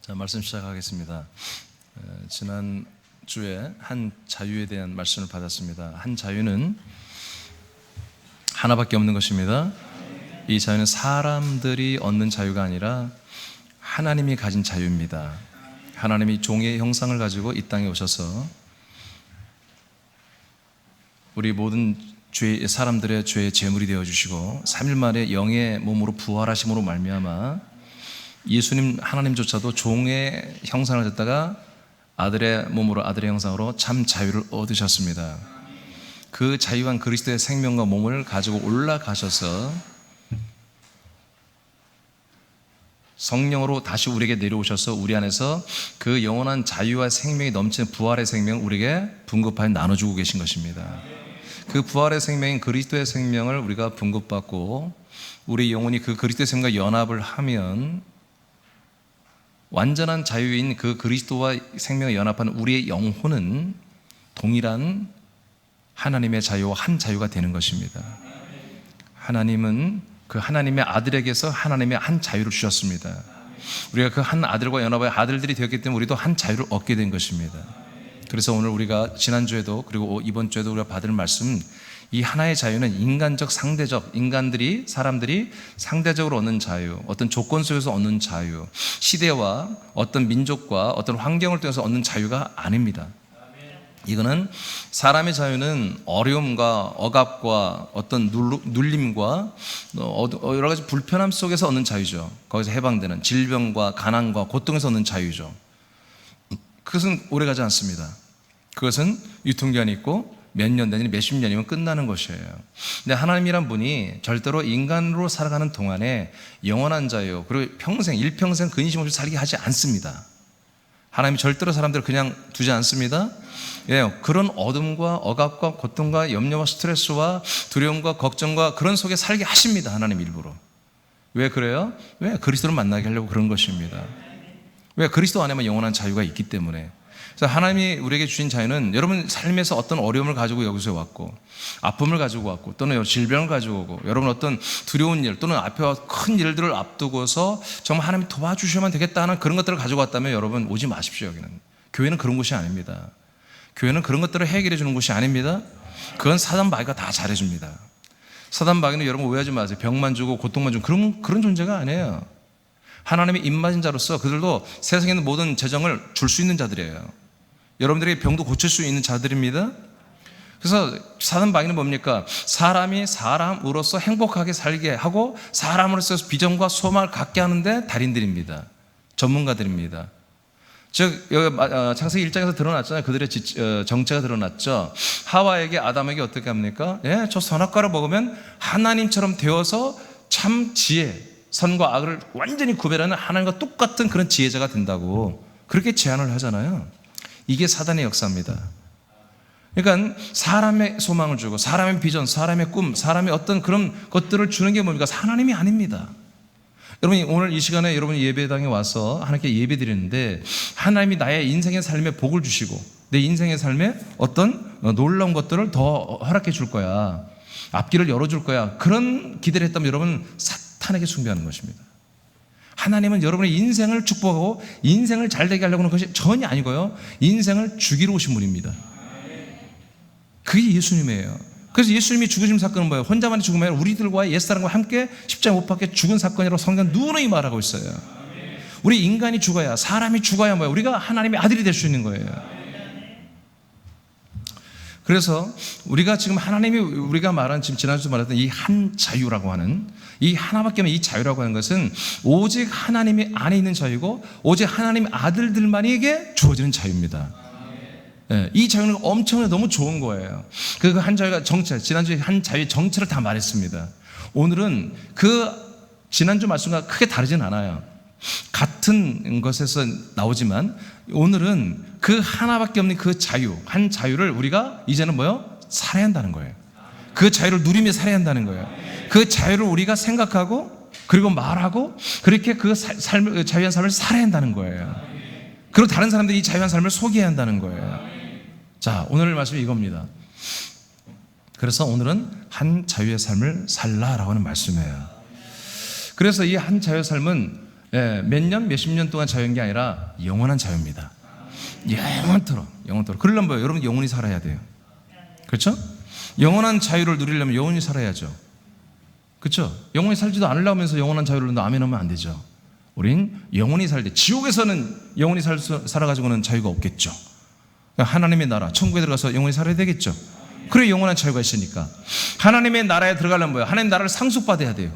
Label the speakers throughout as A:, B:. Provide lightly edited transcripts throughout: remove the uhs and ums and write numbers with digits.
A: 자, 말씀 시작하겠습니다. 지난 주에 한 자유에 대한 말씀을 받았습니다. 한 자유는 하나밖에 없는 것입니다. 이 자유는 사람들이 얻는 자유가 아니라 하나님이 가진 자유입니다. 하나님이 종의 형상을 가지고 이 땅에 오셔서 우리 모든 사람들의 죄의 제물이 되어주시고 3일 만에 영의 몸으로 부활하심으로 말미암아 예수님 하나님조차도 종의 형상을 갖다가 아들의 몸으로 아들의 형상으로 참 자유를 얻으셨습니다. 그 자유한 그리스도의 생명과 몸을 가지고 올라가셔서 성령으로 다시 우리에게 내려오셔서 우리 안에서 그 영원한 자유와 생명이 넘치는 부활의 생명을 우리에게 분급하여 나눠주고 계신 것입니다. 그 부활의 생명인 그리스도의 생명을 우리가 분급받고 우리 영혼이 그 그리스도의 생명과 연합을 하면 완전한 자유인 그 그리스도와 생명을 연합한 우리의 영혼은 동일한 하나님의 자유와 한 자유가 되는 것입니다. 하나님은 그 하나님의 아들에게서 하나님의 한 자유를 주셨습니다. 우리가 그 한 아들과 연합하여 아들들이 되었기 때문에 우리도 한 자유를 얻게 된 것입니다. 그래서 오늘 우리가 지난주에도 그리고 이번 주에도 우리가 받을 말씀, 이 하나의 자유는 인간적 상대적, 사람들이 상대적으로 얻는 자유, 어떤 조건 속에서 얻는 자유, 시대와 어떤 민족과 어떤 환경을 통해서 얻는 자유가 아닙니다. 이거는 사람의 자유는 어려움과 억압과 어떤 눌림과 여러 가지 불편함 속에서 얻는 자유죠. 거기서 해방되는 질병과 가난과 고통에서 얻는 자유죠. 그것은 오래가지 않습니다. 그것은 유통기한이 있고 몇 년 내지 몇십 년이면 끝나는 것이에요. 근데 하나님이란 분이 절대로 인간으로 살아가는 동안에 영원한 자유, 그리고 일평생 근심 없이 살게 하지 않습니다. 하나님이 절대로 사람들을 그냥 두지 않습니다. 예, 그런 어둠과 억압과 고통과 염려와 스트레스와 두려움과 걱정과 그런 속에 살게 하십니다. 하나님 일부러. 왜 그래요? 왜? 그리스도를 만나게 하려고 그런 것입니다. 왜? 그리스도 안에만 영원한 자유가 있기 때문에. 그래서 하나님이 우리에게 주신 자유는 여러분 삶에서 어떤 어려움을 가지고 여기서 왔고, 아픔을 가지고 왔고, 또는 질병을 가지고 오고, 여러분 어떤 두려운 일 또는 앞에 큰 일들을 앞두고서 정말 하나님이 도와주셔야만 되겠다 하는 그런 것들을 가지고 왔다면 여러분 오지 마십시오. 여기는 교회는 그런 곳이 아닙니다. 교회는 그런 것들을 해결해 주는 곳이 아닙니다. 그건 사단 마귀가 다 잘해줍니다. 사단 마귀는 여러분 오해하지 마세요. 병만 주고 고통만 주고 그런 존재가 아니에요. 하나님의 입맞은 자로서 그들도 세상에 있는 모든 재정을 줄 수 있는 자들이에요. 여러분들의 병도 고칠 수 있는 자들입니다. 그래서 사단 마귀는 뭡니까? 사람이 사람으로서 행복하게 살게 하고 사람으로서 비전과 소망을 갖게 하는데 달인들입니다. 전문가들입니다. 즉 여기 창세기 1장에서 드러났잖아요. 그들의 정체가 드러났죠. 하와에게 아담에게 어떻게 합니까? 예, 저 선악과를 먹으면 하나님처럼 되어서 참 지혜, 선과 악을 완전히 구별하는 하나님과 똑같은 그런 지혜자가 된다고 그렇게 제안을 하잖아요. 이게 사단의 역사입니다. 그러니까 사람의 소망을 주고 사람의 비전, 사람의 꿈, 사람의 어떤 그런 것들을 주는 게 뭡니까? 하나님이 아닙니다. 여러분이 오늘 이 시간에 여러분이 예배당에 와서 하나님께 예배 드리는데 하나님이 나의 인생의 삶에 복을 주시고 내 인생의 삶에 어떤 놀라운 것들을 더 허락해 줄 거야, 앞길을 열어줄 거야, 그런 기대를 했다면 여러분 사탄에게 숭배하는 것입니다. 하나님은 여러분의 인생을 축복하고 인생을 잘되게 하려고 하는 것이 전혀 아니고요, 인생을 죽이러 오신 분입니다. 그게 예수님이에요. 그래서 예수님이 죽으신 사건은 뭐예요? 혼자만의 죽음이 아니라 우리들과 옛사람과 함께 십자가 못 박혀 죽은 사건이라고 성경 누누이 말하고 있어요. 우리 인간이 죽어야, 사람이 죽어야 뭐예요? 우리가 하나님의 아들이 될 수 있는 거예요. 그래서 우리가 지금 하나님이 우리가 말한 지금 지난주에 말했던 이 한 자유라고 하는 이 하나밖에 없는 이 자유라고 하는 것은 오직 하나님이 안에 있는 자유고 오직 하나님의 아들들만에게 주어지는 자유입니다. 네, 이 자유는 엄청나게 너무 좋은 거예요. 그 한 자유가 정체, 지난주에 한 자유의 정체를 다 말했습니다. 오늘은 그 지난주 말씀과 크게 다르진 않아요. 같은 것에서 나오지만 오늘은 그 하나밖에 없는 그 자유, 한 자유를 우리가 이제는 뭐요? 살아야 한다는 거예요. 그 자유를 누리며 살아야 한다는 거예요. 그 자유를 우리가 생각하고 그리고 말하고 그렇게 그 자유한 삶을 살아야 한다는 거예요. 그리고 다른 사람들이 이 자유한 삶을 소개해야 한다는 거예요. 자, 오늘 말씀이 이겁니다. 그래서 오늘은 한 자유의 삶을 살라라고 하는 말씀이에요. 그래서 이 한 자유의 삶은 몇 년, 몇십 년 동안 자유인 게 아니라 영원한 자유입니다. 영원토록. 그러려면 뭐예요? 여러분 영원히 살아야 돼요. 그렇죠? 영원한 자유를 누리려면 영원히 살아야죠. 그렇죠? 영원히 살지도 않으려면서 영원한 자유를 아멘 하면 안 되죠. 우린 영원히 살 때, 지옥에서는 영원히 살아가지고는 자유가 없겠죠. 하나님의 나라, 천국에 들어가서 영원히 살아야 되겠죠. 그래 영원한 자유가 있으니까. 하나님의 나라에 들어가려면 뭐예요? 하나님의 나라를 상속받아야 돼요.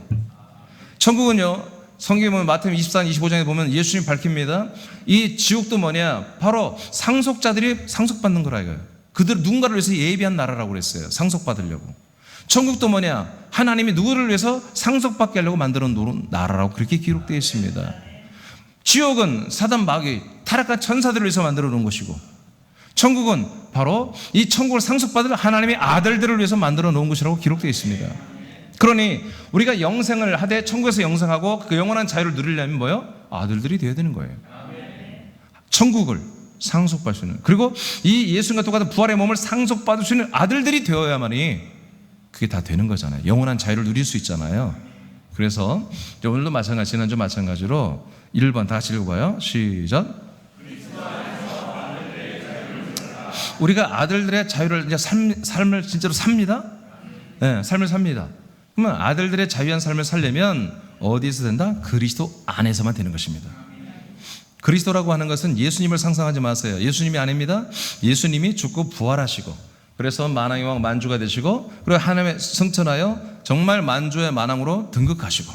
A: 천국은요, 성경에 보면 마태복음 24, 25장에 보면 예수님 밝힙니다. 이 지옥도 뭐냐? 바로 상속자들이 상속받는 거라 이거예요. 그들 누군가를 위해서 예비한 나라라고 그랬어요. 상속받으려고. 천국도 뭐냐? 하나님이 누구를 위해서 상속받게 하려고 만들어 놓은 나라라고 그렇게 기록되어 있습니다. 지옥은 사단 마귀, 타락한 천사들을 위해서 만들어 놓은 것이고, 천국은 바로 이 천국을 상속받을 하나님의 아들들을 위해서 만들어 놓은 것이라고 기록되어 있습니다. 그러니 우리가 영생을 하되 천국에서 영생하고 그 영원한 자유를 누리려면 뭐요? 아들들이 되어야 되는 거예요. 천국을 상속받을 수 있는, 그리고 이 예수님과 똑같은 부활의 몸을 상속받을 수 있는 아들들이 되어야만이 그게 다 되는 거잖아요. 영원한 자유를 누릴 수 있잖아요. 그래서 오늘도 마찬가지, 지난주 마찬가지로 1번 다 같이 읽어봐요. 시작. 우리가 아들들의 자유를 이제 삶을 진짜로 삽니다. 네, 삶을 삽니다. 그러면 아들들의 자유한 삶을 살려면 어디에서 된다? 그리스도 안에서만 되는 것입니다. 그리스도라고 하는 것은 예수님을 상상하지 마세요. 예수님이 아닙니다. 예수님이 죽고 부활하시고, 그래서 만왕의 왕 만주가 되시고, 그리고 하나님의 승천하여 정말 만주의 만왕으로 등극하시고,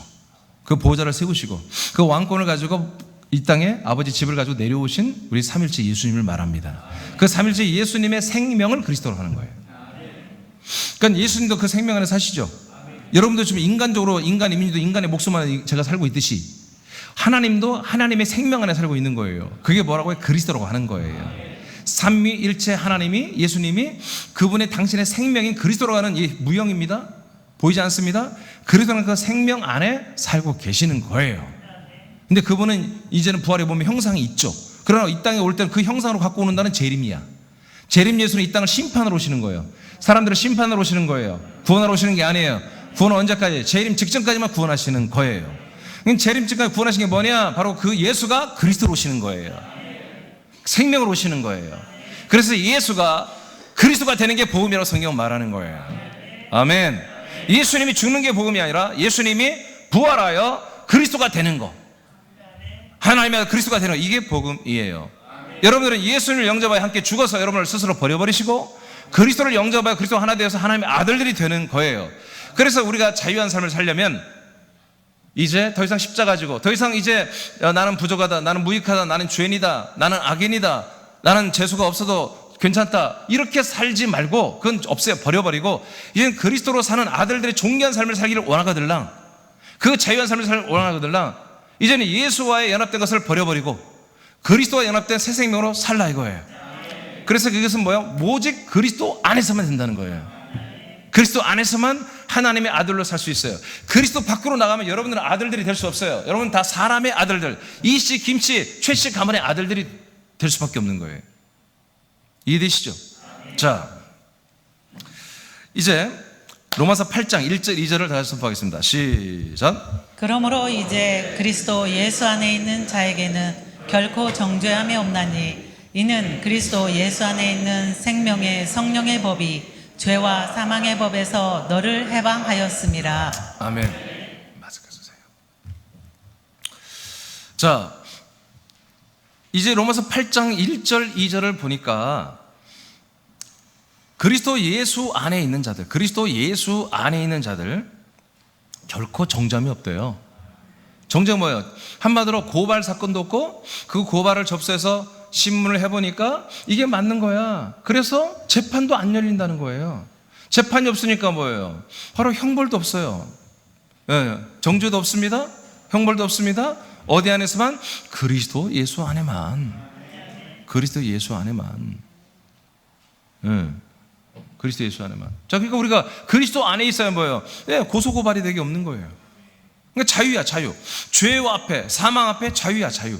A: 그 보좌를 세우시고, 그 왕권을 가지고 이 땅에 아버지 집을 가지고 내려오신 우리 삼일째 예수님을 말합니다. 그 삼일째 예수님의 생명을 그리스도로 하는 거예요. 그러니까 예수님도 그 생명 안에 사시죠. 여러분도 지금 인간적으로, 인간 이민도 인간의 목숨 안에 제가 살고 있듯이 하나님도 하나님의 생명 안에 살고 있는 거예요. 그게 뭐라고 해요? 그리스도라고 하는 거예요. 삼위일체 하나님이, 예수님이 그분의 당신의 생명인 그리스도라고 하는 이 무형입니다. 보이지 않습니다? 그리스도는 그 생명 안에 살고 계시는 거예요. 근데 그분은 이제는 부활에 보면 형상이 있죠. 그러나 이 땅에 올 때는 그 형상으로 갖고 오는다는 재림이야. 재림 예수는 이 땅을 심판하러 오시는 거예요. 사람들을 심판하러 오시는 거예요. 구원하러 오시는 게 아니에요. 구원은 언제까지? 재림 직전까지만 구원하시는 거예요. 재림 직전까지 구원하신 게 뭐냐? 바로 그 예수가 그리스도로 오시는 거예요. 생명으로 오시는 거예요. 그래서 예수가 그리스도가 되는 게 복음이라고 성경은 말하는 거예요. 아멘. 예수님이 죽는 게 복음이 아니라 예수님이 부활하여 그리스도가 되는 거, 하나님의 그리스도가 되는 거, 이게 복음이에요. 여러분들은 예수님을 영접하여 함께 죽어서 여러분을 스스로 버려버리시고 그리스도를 영접하여 그리스도 하나 되어서 하나님의 아들들이 되는 거예요. 그래서 우리가 자유한 삶을 살려면 이제 더 이상 십자가 가지고, 더 이상 이제 나는 부족하다, 나는 무익하다, 나는 죄인이다, 나는 악인이다, 나는 재수가 없어도 괜찮다, 이렇게 살지 말고 그건 없애요. 버려버리고 이제는 그리스도로 사는 아들들의 존귀한 삶을 살기를 원하거들랑, 그 자유한 삶을 살기를 원하거들랑 이제는 예수와의 연합된 것을 버려버리고 그리스도와 연합된 새 생명으로 살라 이거예요. 그래서 그것은 뭐예요? 오직 그리스도 안에서만 된다는 거예요. 그리스도 안에서만 하나님의 아들로 살 수 있어요. 그리스도 밖으로 나가면 여러분들은 아들들이 될 수 없어요. 여러분 다 사람의 아들들, 이씨, 김씨, 최씨 가문의 아들들이 될 수밖에 없는 거예요. 이해되시죠? 자, 이제 로마서 8장 1절 2절을 다시 선포하겠습니다. 시작.
B: 그러므로 이제 그리스도 예수 안에 있는 자에게는 결코 정죄함이 없나니 이는 그리스도 예수 안에 있는 생명의 성령의 법이 죄와 사망의 법에서 너를 해방하였음이라.
A: 아멘. 마스크 쓰세요. 자, 이제 로마서 8장 1절 2절을 보니까 그리스도 예수 안에 있는 자들, 그리스도 예수 안에 있는 자들 결코 정죄함이 없대요. 정죄가 뭐예요? 한마디로 고발 사건도 없고 그 고발을 접수해서 신문을 해보니까 이게 맞는 거야. 그래서 재판도 안 열린다는 거예요. 재판이 없으니까 뭐예요? 바로 형벌도 없어요. 네, 정죄도 없습니다. 형벌도 없습니다. 어디 안에서만? 그리스도 예수 안에만. 그리스도 예수 안에만. 네, 그리스도 예수 안에만. 자, 그러니까 우리가 그리스도 안에 있어야 뭐예요? 네, 고소고발이 되게 없는 거예요. 그러니까 자유야, 자유. 죄와 앞에, 사망 앞에 자유야, 자유.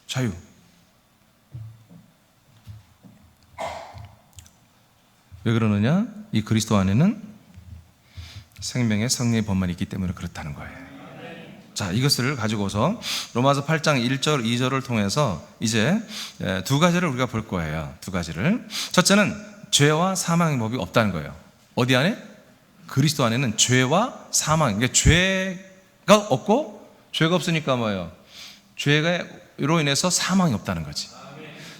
A: 자유. 왜 그러느냐? 이 그리스도 안에는 생명의 성령의 법만 있기 때문에 그렇다는 거예요. 자, 이것을 가지고서 로마서 8장 1절, 2절을 통해서 이제 두 가지를 우리가 볼 거예요. 두 가지를. 첫째는 죄와 사망의 법이 없다는 거예요. 어디 안에? 그리스도 안에는 죄와 사망. 그러니까 죄가 없고, 죄가 없으니까 뭐예요? 죄로 인해서 사망이 없다는 거지.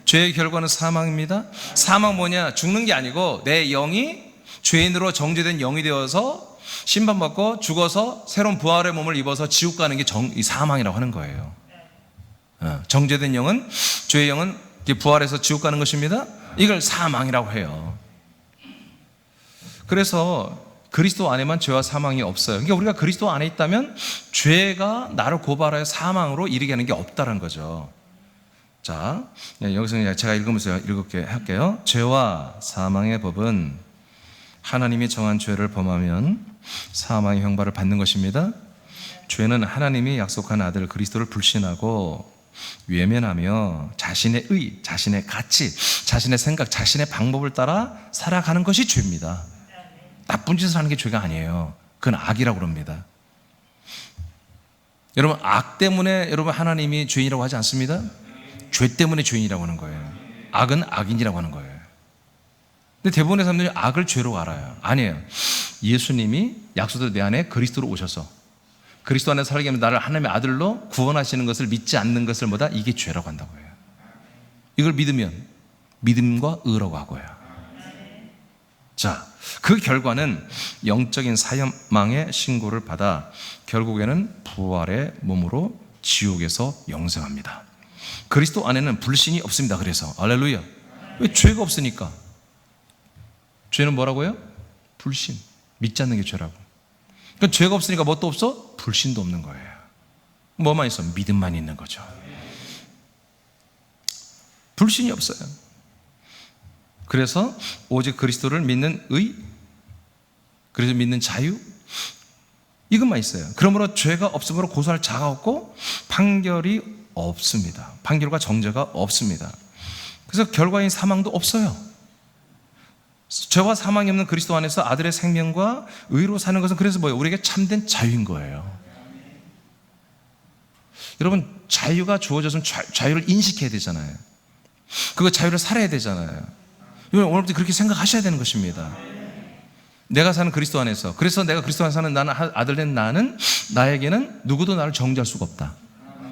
A: 죄의 결과는 사망입니다. 사망 뭐냐? 죽는 게 아니고 내 영이 죄인으로 정죄된 영이 되어서 심판받고 죽어서 새로운 부활의 몸을 입어서 지옥 가는 게 이 사망이라고 하는 거예요. 정죄된 영은, 죄의 영은 부활해서 지옥 가는 것입니다. 이걸 사망이라고 해요. 그래서 그리스도 안에만 죄와 사망이 없어요. 그러니까 우리가 그리스도 안에 있다면 죄가 나를 고발하여 사망으로 이르게 하는 게 없다는 거죠. 자, 여기서 제가 읽으면서 읽게 할게요. 죄와 사망의 법은 하나님이 정한 죄를 범하면 사망의 형벌을 받는 것입니다. 죄는 하나님이 약속한 아들 그리스도를 불신하고 외면하며 자신의 의, 자신의 가치, 자신의 생각, 자신의 방법을 따라 살아가는 것이 죄입니다. 나쁜 짓을 하는 게 죄가 아니에요. 그건 악이라고 그럽니다. 여러분, 악 때문에 여러분 하나님이 죄인이라고 하지 않습니다? 죄 때문에 죄인이라고 하는 거예요. 악은 악인이라고 하는 거예요. 근데 대부분의 사람들이 악을 죄로 알아요. 아니에요. 예수님이 약속대로 내 안에 그리스도로 오셔서 그리스도 안에 살게 하면 나를 하나님의 아들로 구원하시는 것을 믿지 않는 것을 뭐다? 이게 죄라고 한다고 해요. 이걸 믿으면 믿음과 의라고 하고요. 자, 그 결과는 영적인 사망의 신고를 받아 결국에는 부활의 몸으로 지옥에서 영생합니다. 그리스도 안에는 불신이 없습니다. 그래서 할렐루야. 왜? 죄가 없으니까. 죄는 뭐라고요? 불신. 믿지 않는 게 죄라고. 그러니까 죄가 없으니까 뭣도 없어? 불신도 없는 거예요. 뭐만 있어? 믿음만 있는 거죠. 불신이 없어요. 그래서 오직 그리스도를 믿는 의, 그래서 믿는 자유, 이것만 있어요. 그러므로 죄가 없으므로 고소할 자가 없고 판결이 없습니다. 판결과 정죄가 없습니다. 그래서 결과인 사망도 없어요. 죄와 사망이 없는 그리스도 안에서 아들의 생명과 의로 사는 것은 그래서 뭐예요? 우리에게 참된 자유인 거예요. 여러분, 자유가 주어져서 자유를 인식해야 되잖아요. 그거 자유를 살아야 되잖아요. 여러분, 오늘부터 그렇게 생각하셔야 되는 것입니다. 내가 사는 그리스도 안에서, 그래서 내가 그리스도 안에 사는 나는 아들 된 나는, 나에게는 누구도 나를 정죄할 수가 없다.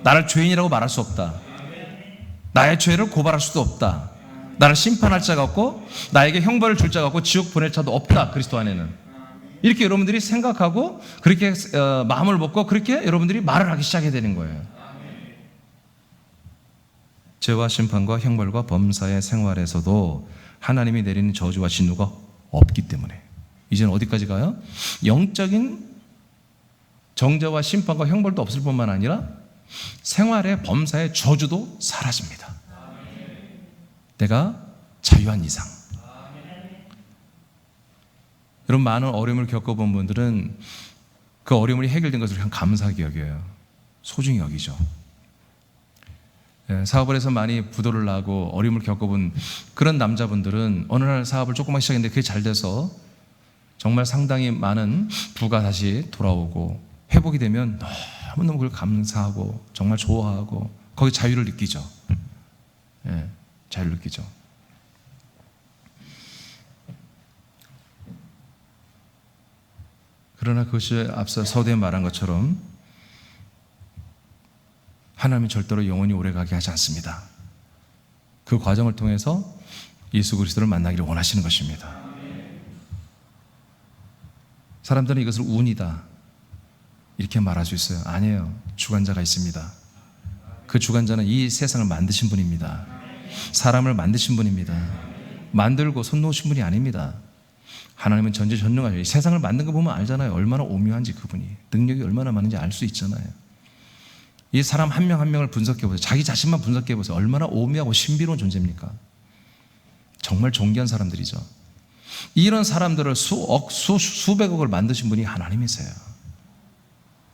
A: 나를 죄인이라고 말할 수 없다. 나의 죄를 고발할 수도 없다. 나를 심판할 자가 없고 나에게 형벌을 줄 자가 없고 지옥 보낼 자도 없다. 그리스도 안에는. 이렇게 여러분들이 생각하고 그렇게 마음을 먹고 그렇게 여러분들이 말을 하기 시작해야 되는 거예요. 죄와 심판과 형벌과 범사의 생활에서도 하나님이 내리는 저주와 진노가 없기 때문에 이제는 어디까지 가요? 영적인 정죄와 심판과 형벌도 없을 뿐만 아니라 생활의 범사의 저주도 사라집니다. 내가 자유한 이상. 여러분, 많은 어려움을 겪어본 분들은 그 어려움이 해결된 것을 그냥 감사하게 여겨요. 소중히 여기죠. 사업을 해서 많이 부도를 나고 어려움을 겪어본 그런 남자분들은 어느 날 사업을 조금만 시작했는데 그게 잘 돼서 정말 상당히 많은 부가 다시 돌아오고 회복이 되면 너무너무 그걸 감사하고 정말 좋아하고 거기 자유를 느끼죠. 자유를 느끼죠. 그러나 그것이 앞서 서두에 말한 것처럼 하나님은 절대로 영원히 오래가게 하지 않습니다. 그 과정을 통해서 예수 그리스도를 만나기를 원하시는 것입니다. 사람들은 이것을 운이다 이렇게 말할 수 있어요. 아니에요. 주관자가 있습니다. 그 주관자는 이 세상을 만드신 분입니다. 사람을 만드신 분입니다. 만들고 손 놓으신 분이 아닙니다. 하나님은 전지전능하죠. 세상을 만든 거 보면 알잖아요. 얼마나 오묘한지 그분이. 능력이 얼마나 많은지 알 수 있잖아요. 이 사람 한 명 한 명을 분석해 보세요. 자기 자신만 분석해 보세요. 얼마나 오묘하고 신비로운 존재입니까? 정말 존귀한 사람들이죠. 이런 사람들을 수억, 수백억을 만드신 분이 하나님이세요.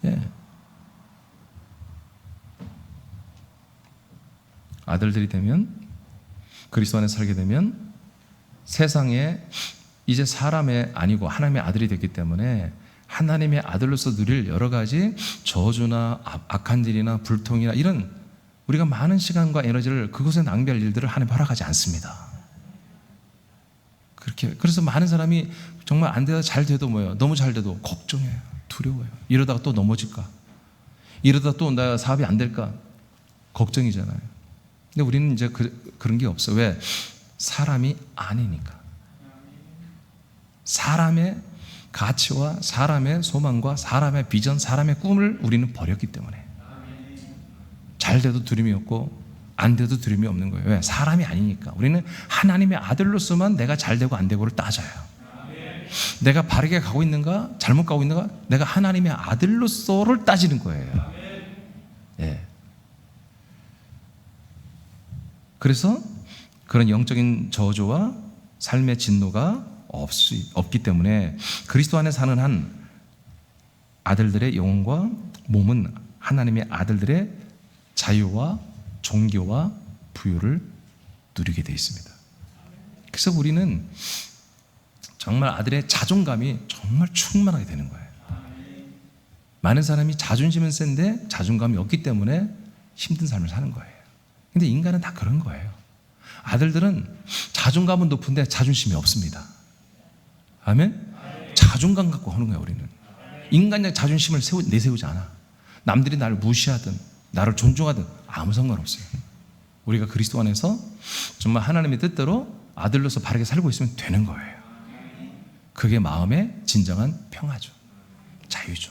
A: 예. 아들들이 되면 그리스도 안에 살게 되면 세상에 이제 사람의 아니고 하나님의 아들이 됐기 때문에 하나님의 아들로서 누릴 여러 가지 저주나 악한 일이나 불통이나 이런 우리가 많은 시간과 에너지를 그곳에 낭비할 일들을 하나님 허락하지 않습니다. 그래서 많은 사람이 정말 안 돼도 잘 돼도 너무 잘 돼도 걱정해요. 두려워요. 이러다가 또 넘어질까? 이러다가 또 나 사업이 안 될까? 걱정이잖아요. 근데 우리는 이제 그런 게 없어요. 왜? 사람이 아니니까. 사람의 가치와 사람의 소망과 사람의 비전, 사람의 꿈을 우리는 버렸기 때문에 잘 돼도 두려움이 없고 안 돼도 두려움이 없는 거예요. 왜? 사람이 아니니까. 우리는 하나님의 아들로서만 내가 잘 되고 안 되고를 따져요. 내가 바르게 가고 있는가 잘못 가고 있는가 내가 하나님의 아들로서를 따지는 거예요. 예. 그래서 그런 영적인 저주와 삶의 진노가 없기 때문에 그리스도 안에 사는 한 아들들의 영혼과 몸은 하나님의 아들들의 자유와 종교와 부유를 누리게 되어 있습니다. 그래서 우리는 정말 아들의 자존감이 정말 충만하게 되는 거예요. 많은 사람이 자존심은 센데 자존감이 없기 때문에 힘든 삶을 사는 거예요. 근데 인간은 다 그런 거예요. 아들들은 자존감은 높은데 자존심이 없습니다. 아멘? 자존감 갖고 하는 거예요, 우리는. 인간적 자존심을 내세우지 않아. 남들이 나를 무시하든 나를 존중하든 아무 상관없어요. 우리가 그리스도 안에서 정말 하나님의 뜻대로 아들로서 바르게 살고 있으면 되는 거예요. 그게 마음의 진정한 평화죠. 자유죠.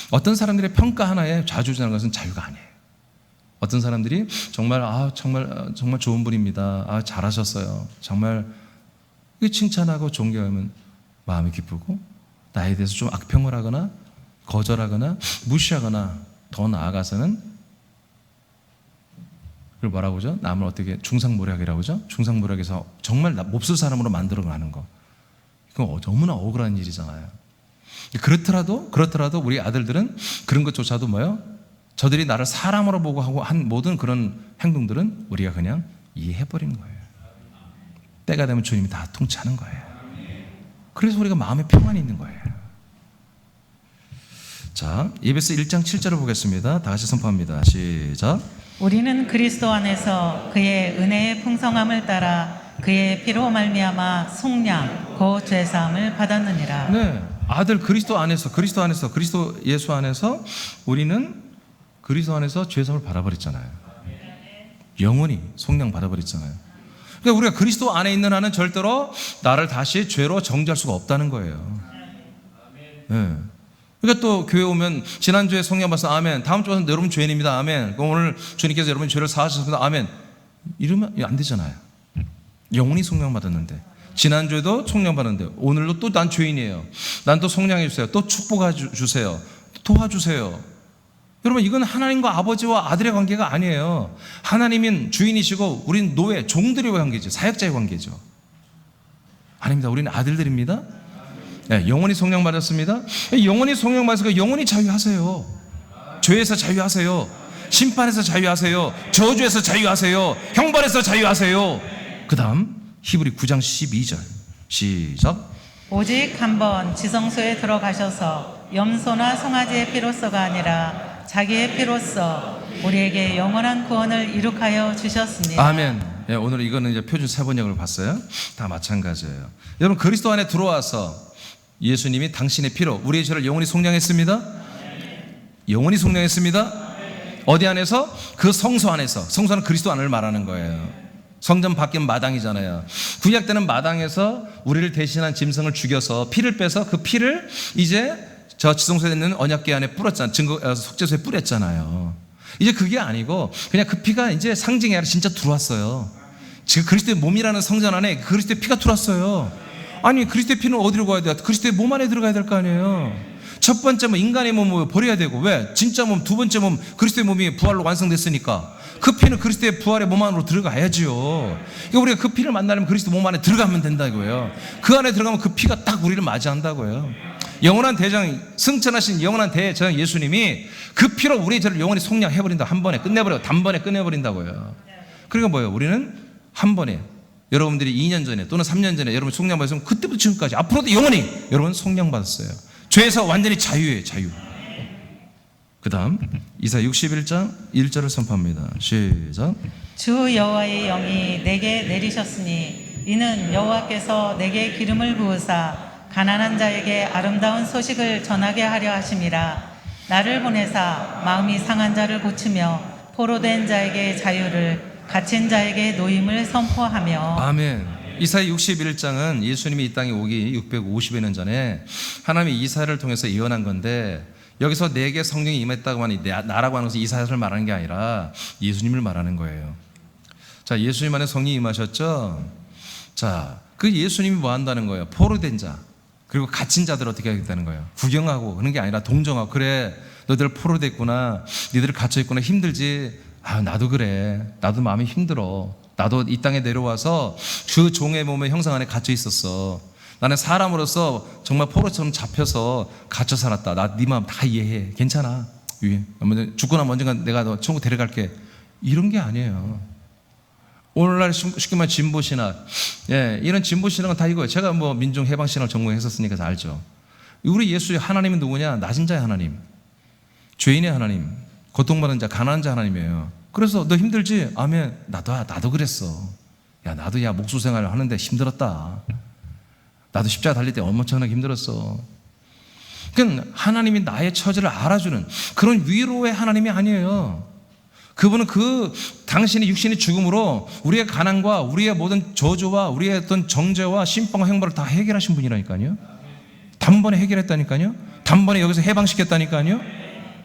A: 어떤 사람들의 평가 하나에 좌지우지하는 것은 자유가 아니에요. 어떤 사람들이 정말 정말 좋은 분입니다. 잘하셨어요. 정말 칭찬하고 존경하면 마음이 기쁘고 나에 대해서 좀 악평을 하거나 거절하거나 무시하거나 더 나아가서는 그걸 뭐라고 하죠? 남을 어떻게 중상모략이라고 하죠? 중상모략에서 정말 몹쓸 사람으로 만들어가는 거. 이건 너무나 억울한 일이잖아요. 그렇더라도 우리 아들들은 그런 것조차도 저들이 나를 사람으로 보고 하고 한 모든 그런 행동들은 우리가 그냥 이해해버리는 거예요. 때가 되면 주님이 다 통치하는 거예요. 그래서 우리가 마음의 평안이 있는 거예요. 자, 에베소 1장 7절을 보겠습니다. 다 같이 선포합니다. 시작.
B: 우리는 그리스도 안에서 그의 은혜의 풍성함을 따라 그의 피로 말미암아 속량 곧 죄사함을 받았느니라.
A: 네, 아들 그리스도 안에서 그리스도 예수 안에서 우리는 그리스도 안에서 죄사함을 받아버렸잖아요. 영원히 속량 받아버렸잖아요. 그러니까 우리가 그리스도 안에 있는 한은 절대로 나를 다시 죄로 정죄할 수가 없다는 거예요. 네. 그러니까 또 교회 오면 지난주에 성령 받아서 아멘, 다음 주에 여러분 죄인입니다. 아멘. 오늘 주님께서 여러분 죄를 사하셨습니다. 아멘. 이러면 안 되잖아요. 영원히 성령 받았는데 지난주에도 성령 받았는데 오늘도 또 난 죄인이에요. 난 또 성령해 주세요. 또 축복해 주세요. 도와주세요. 여러분 이건 하나님과 아버지와 아들의 관계가 아니에요. 하나님은 주인이시고 우리는 노예, 종들의 관계죠. 사역자의 관계죠. 아닙니다. 우리는 아들들입니다. 네, 영원히 성령 받았습니다. 영원히 성령 받아서 영원히 자유하세요. 죄에서 자유하세요. 심판에서 자유하세요. 저주에서 자유하세요. 형벌에서 자유하세요. 그 다음 히브리 9장 12절 시작.
B: 오직 한번 지성소에 들어가셔서 염소나 송아지의 피로서가 아니라 자기의 피로써 우리에게 영원한 구원을 이룩하여 주셨습니다.
A: 아멘. 예, 오늘 이거는 이제 표준 세번역을 봤어요. 다 마찬가지예요. 여러분 그리스도 안에 들어와서 예수님이 당신의 피로 우리의 죄를 영원히 속량했습니다. 영원히 속량했습니다. 어디 안에서? 그 성소 안에서. 성소는 그리스도 안을 말하는 거예요. 성전 밖엔 마당이잖아요. 구약 때는 마당에서 우리를 대신한 짐승을 죽여서 피를 빼서 그 피를 이제 저 지성소에 있는 언약궤 안에 뿌렸잖아요. 속죄소에 뿌렸잖아요. 이제 그게 아니고 그냥 그 피가 이제 상징이 아니라 진짜 들어왔어요. 지금 그리스도의 몸이라는 성전 안에 그리스도의 피가 들어왔어요. 아니 그리스도의 피는 어디로 가야 돼요? 그리스도의 몸 안에 들어가야 될 거 아니에요. 첫 번째 인간의 몸을 버려야 되고 왜? 진짜 몸, 두 번째 몸 그리스도의 몸이 부활로 완성됐으니까 그 피는 그리스도의 부활의 몸 안으로 들어가야지요. 그러니까 우리가 그 피를 만나려면 그리스도 몸 안에 들어가면 된다고요. 그 안에 들어가면 그 피가 딱 우리를 맞이한다고요. 영원한 대장, 승천하신 영원한 대장 예수님이 그 피로 우리의 죄를 영원히 속량해버린다. 한 번에 끝내버려, 단번에 끝내버린다고요. 그러니까 뭐예요? 우리는 한 번에 여러분들이 2년 전에 또는 3년 전에 여러분 속량받았으면 그때부터 지금까지 앞으로도 영원히 여러분 속량받았어요. 죄에서 완전히 자유예요. 자유. 그 다음 이사야 61장 1절을 선포합니다. 시작.
B: 주 여호와의 영이 내게 내리셨으니 이는 여호와께서 내게 기름을 부으사 가난한 자에게 아름다운 소식을 전하게 하려 하심이라. 나를 보내사 마음이 상한 자를 고치며 포로된 자에게 자유를, 갇힌 자에게 노임을 선포하며.
A: 아멘. 이사야 61장은 예수님이 이 땅에 오기 650여 년 전에 하나님이 이사야를 통해서 예언한 건데, 여기서 내게 성령이 임했다고 하니 나라고 하는 것은 이사야를 말하는 게 아니라 예수님을 말하는 거예요. 자, 예수님 안에 성령이 임하셨죠? 자, 그 예수님이 뭐 한다는 거예요? 포로된 자, 그리고 갇힌 자들 어떻게 하겠다는 거예요? 구경하고 그런 게 아니라 동정하고, 그래 너희들 포로됐구나, 너희들 갇혀있구나, 힘들지? 아, 나도 그래, 나도 마음이 힘들어. 나도 이 땅에 내려와서 그 종의 몸의 형상 안에 갇혀 있었어. 나는 사람으로서 정말 포로처럼 잡혀서 갇혀 살았다. 나 네 마음 다 이해해. 괜찮아. 죽고 나면 언젠가 내가 너 천국 데려갈게. 이런 게 아니에요. 오늘날 쉽게 말해 진보신학, 이런 진보신학은 다 이거예요. 제가 뭐 민중해방신학을 전공했었으니까 다 알죠. 우리 예수의 하나님은 누구냐? 낮은 자의 하나님, 죄인의 하나님, 고통받은 자, 가난한 자 하나님이에요. 그래서 너 힘들지? 아멘. 나도 그랬어. 나도 목수 생활을 하는데 힘들었다. 나도 십자가 달릴 때 엄청나게 힘들었어. 그러니까 하나님이 나의 처지를 알아주는 그런 위로의 하나님이 아니에요. 그분은 당신의 육신의 죽음으로 우리의 가난과 우리의 모든 저주와 우리의 어떤 정죄와 심판과 형벌을 다 해결하신 분이라니까요. 단번에 해결했다니까요. 단번에 여기서 해방시켰다니까요.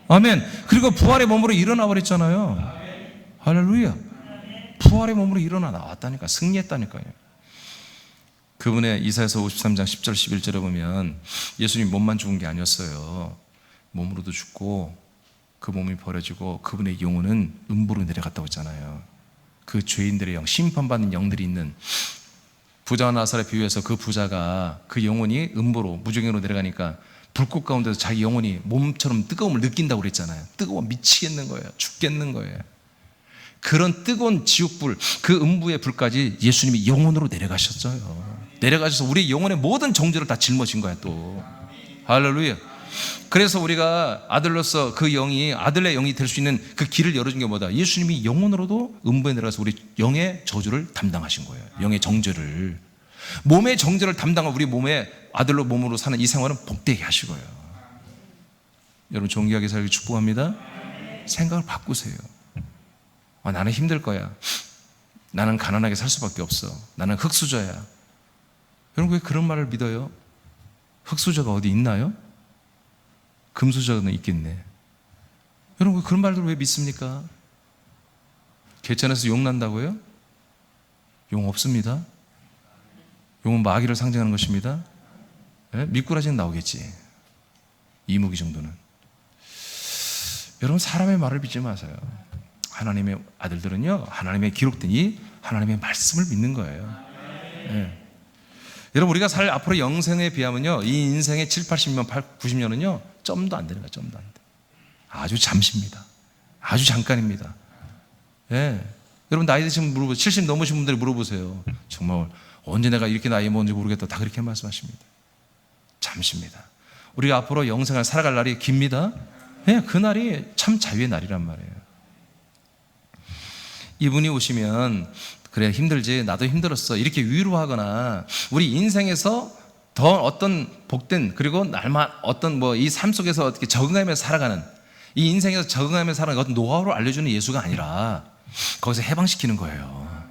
A: 아멘. 그리고 부활의 몸으로 일어나 버렸잖아요. 할렐루야. 부활의 몸으로 일어나 나왔다니까. 승리했다니까요. 그분의 이사야서 53장 10절 11절에 보면 예수님 몸만 죽은 게 아니었어요. 몸으로도 죽고 그 몸이 버려지고 그분의 영혼은 음부로 내려갔다고 했잖아요. 그 죄인들의 영, 심판받는 영들이 있는 부자와 나사렛 비유해서 그 부자가 그 영혼이 음부로 무중행으로 내려가니까 불꽃 가운데서 자기 영혼이 몸처럼 뜨거움을 느낀다고 그랬잖아요. 뜨거워 미치겠는 거예요. 죽겠는 거예요. 그런 뜨거운 지옥불, 그 음부의 불까지 예수님이 영혼으로 내려가셨어요. 내려가셔서 우리 영혼의 모든 정죄를 다 짊어진 거야 또. 할렐루야. 그래서 우리가 아들로서 그 영이, 아들의 영이 될 수 있는 그 길을 열어준 게 뭐다? 예수님이 영혼으로도 음부에 내려가서 우리 영의 저주를 담당하신 거예요. 영의 정죄를. 몸의 정죄를 담당한 우리 몸에 아들로 몸으로 사는 이 생활은 복되게 하시고요. 여러분 존귀하게 살기 축복합니다. 생각을 바꾸세요. 나는 힘들 거야. 나는 가난하게 살 수밖에 없어. 나는 흙수저야. 여러분 왜 그런 말을 믿어요? 흙수저가 어디 있나요? 금수저는 있겠네. 여러분 그런 말들을 왜 믿습니까? 개천에서 용 난다고요? 용 없습니다. 용은 마귀를 상징하는 것입니다. 미꾸라지는 나오겠지. 이무기 정도는. 여러분 사람의 말을 믿지 마세요. 하나님의 아들들은요, 하나님의 기록된 이 하나님의 말씀을 믿는 거예요. 여러분 우리가 살 앞으로 영생에 비하면요, 이 인생의 7, 80년, 90년은요 점도 안 되는 거예요. 점도 안 돼. 아주 잠시입니다. 아주 잠깐입니다. 여러분 나이 드신 분, 70 넘으신 분들이 물어보세요. 정말 언제 내가 이렇게 나이 먹은지 모르겠다. 다 그렇게 말씀하십니다. 잠시입니다. 우리가 앞으로 영생을 살아갈 날이 깁니다. 그 날이 참 자유의 날이란 말이에요. 이분이 오시면 그래 힘들지, 나도 힘들었어, 이렇게 위로하거나 우리 인생에서 더 어떤 복된, 그리고 날마다 어떤 이 삶 속에서 어떻게 적응하면서 살아가는, 이 인생에서 적응하면서 살아가는 어떤 노하우를 알려주는 예수가 아니라 거기서 해방시키는 거예요.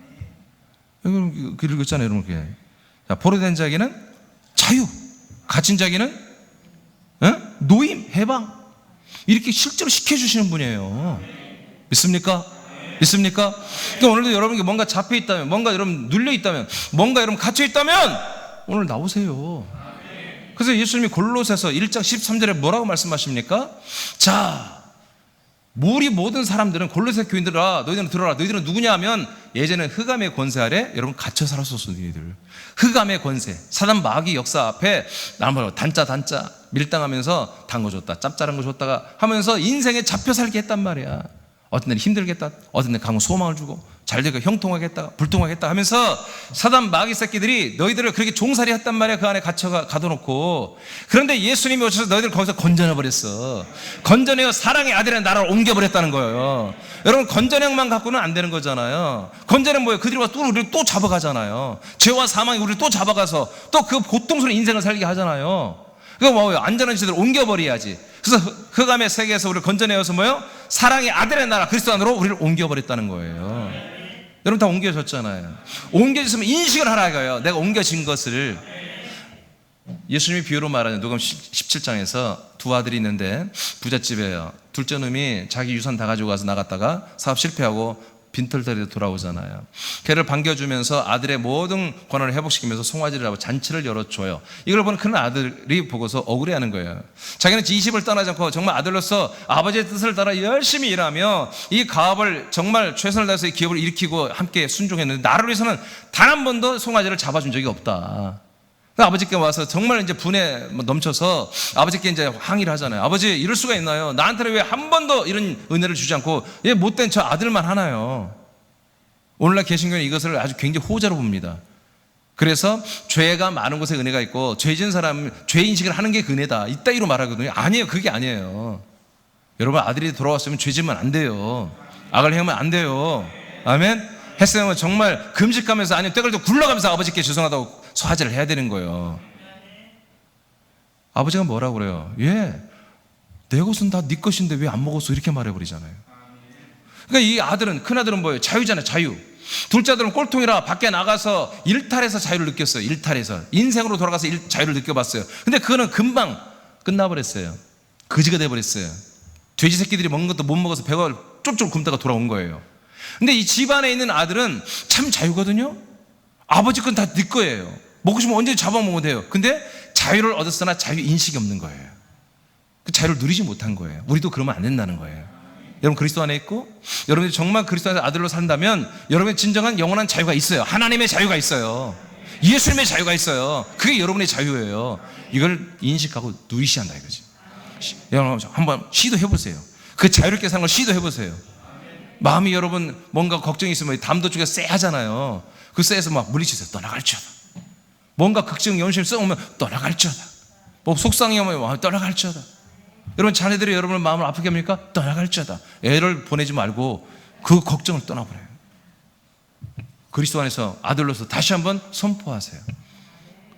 A: 여러분 그 읽었잖아요. 여러분 자, 포로된 자에게는 자유, 갇힌 자에게는 노임, 해방, 이렇게 실제로 시켜주시는 분이에요. 믿습니까? 믿습니까? 그러니까 오늘도 여러분께 뭔가 잡혀 있다면, 뭔가 여러분 눌려 있다면, 뭔가 여러분 갇혀 있다면 오늘 나오세요. 그래서 예수님이 골로새서 1장 13절에 뭐라고 말씀하십니까? 자, 우리 모든 사람들은, 골로새 교인들아 너희들은 들어라. 너희들은 누구냐 하면 예전에 흑암의 권세 아래 여러분 갇혀 살았었어. 너희들 흑암의 권세, 사단 마귀 역사 앞에 나를 단짜 밀당하면서 단 거 줬다, 짭짤한 거 줬다가 하면서 인생에 잡혀 살게 했단 말이야. 어떤 날이 힘들겠다, 어떤 날 강한 소망을 주고 잘 되고 형통하겠다 불통하겠다 하면서 사단 마귀 새끼들이 너희들을 그렇게 종살이 했단 말이야. 그 안에 가둬놓고. 그런데 예수님이 오셔서 너희들 거기서 건져내버렸어. 건져내어 사랑의 아들의 나라를 옮겨버렸다는 거예요. 여러분, 건져내만 갖고는 안 되는 거잖아요. 건져내는 뭐예요? 그들이 와서 우리를 또 잡아가잖아요. 죄와 사망이 우리를 또 잡아가서 또 그 고통스러운 인생을 살게 하잖아요. 그거 뭐예요? 안전한 지대로 옮겨버려야지. 그래서 흑암의 세계에서 우리를 건져내어서 뭐예요? 사랑의 아들의 나라 그리스도 안으로 우리를 옮겨버렸다는 거예요. 여러분 다 옮겨졌잖아요. 옮겨졌으면 인식을 하라 이거예요. 내가 옮겨진 것을. 예수님이 비유로 말하는 누가복음 17장에서 두 아들이 있는데 부잣집이에요. 둘째 놈이 자기 유산 다 가지고 가서 나갔다가 사업 실패하고 빈털터리로 돌아오잖아요. 걔를 반겨주면서 아들의 모든 권한을 회복시키면서 송아지를 하고 잔치를 열어줘요. 이걸 보는 큰 아들이 보고서 억울해하는 거예요. 자기는 이 집을 떠나지 않고 정말 아들로서 아버지의 뜻을 따라 열심히 일하며 이 가업을 정말 최선을 다해서 이 기업을 일으키고 함께 순종했는데 나를 위해서는 단 한 번도 송아지를 잡아준 적이 없다. 아버지께 와서 정말 이제 분에 넘쳐서 아버지께 이제 항의를 하잖아요. 아버지, 이럴 수가 있나요? 나한테는 왜 한 번도 이런 은혜를 주지 않고 얘 못된 저 아들만 하나요? 오늘날 개신교는 이것을 아주 굉장히 호재로 봅니다. 그래서 죄가 많은 곳에 은혜가 있고 죄 지은 사람 죄인식을 하는 게 그 은혜다 이따위로 말하거든요. 아니에요. 그게 아니에요. 여러분, 아들이 돌아왔으면 죄 지으면 안 돼요. 악을 행하면 안 돼요. 아멘. 했으면 정말 금식하면서 아니면 떼굴도 굴러가면서 아버지께 죄송하다고 사죄를 해야 되는 거예요. 아버지가 뭐라고 그래요? 예, 내 것은 다 네 것인데 왜 안 먹었어? 이렇게 말해버리잖아요. 그러니까 이 아들은, 큰 아들은 뭐예요? 자유잖아요. 자유. 둘째 아들은 꼴통이라 밖에 나가서 일탈해서 자유를 느꼈어요. 일탈해서 인생으로 돌아가서 자유를 느껴봤어요. 근데 그거는 금방 끝나버렸어요. 거지가 돼버렸어요. 돼지 새끼들이 먹는 것도 못 먹어서 배가 쫄쫄 굶다가 돌아온 거예요. 근데 이 집안에 있는 아들은 참 자유거든요. 아버지 건 다 네 거예요. 먹고 싶으면 언제 잡아먹으면 돼요. 근데 자유를 얻었으나 자유 인식이 없는 거예요. 그 자유를 누리지 못한 거예요. 우리도 그러면 안 된다는 거예요. 여러분, 그리스도 안에 있고 여러분이 정말 그리스도 안에 아들로 산다면 여러분의 진정한 영원한 자유가 있어요. 하나님의 자유가 있어요. 예수님의 자유가 있어요. 그게 여러분의 자유예요. 이걸 인식하고 누리셔야 한다 이거지. 여러분 한번 시도해보세요. 그 자유롭게 사는 걸 시도해보세요. 마음이 여러분 뭔가 걱정이 있으면 담도 쪽에 쎄하잖아요. 그 쎄에서 막 물리치세요. 떠나갈지어다. 뭔가 걱정 연심 썩으면 떠나갈지어다. 뭐 속상해 오면 떠나갈지어다. 여러분 자녀들이 여러분의 마음을 아프게 합니까? 떠나갈지어다. 애를 보내지 말고 그 걱정을 떠나버려요. 그리스도 안에서 아들로서 다시 한번 선포하세요.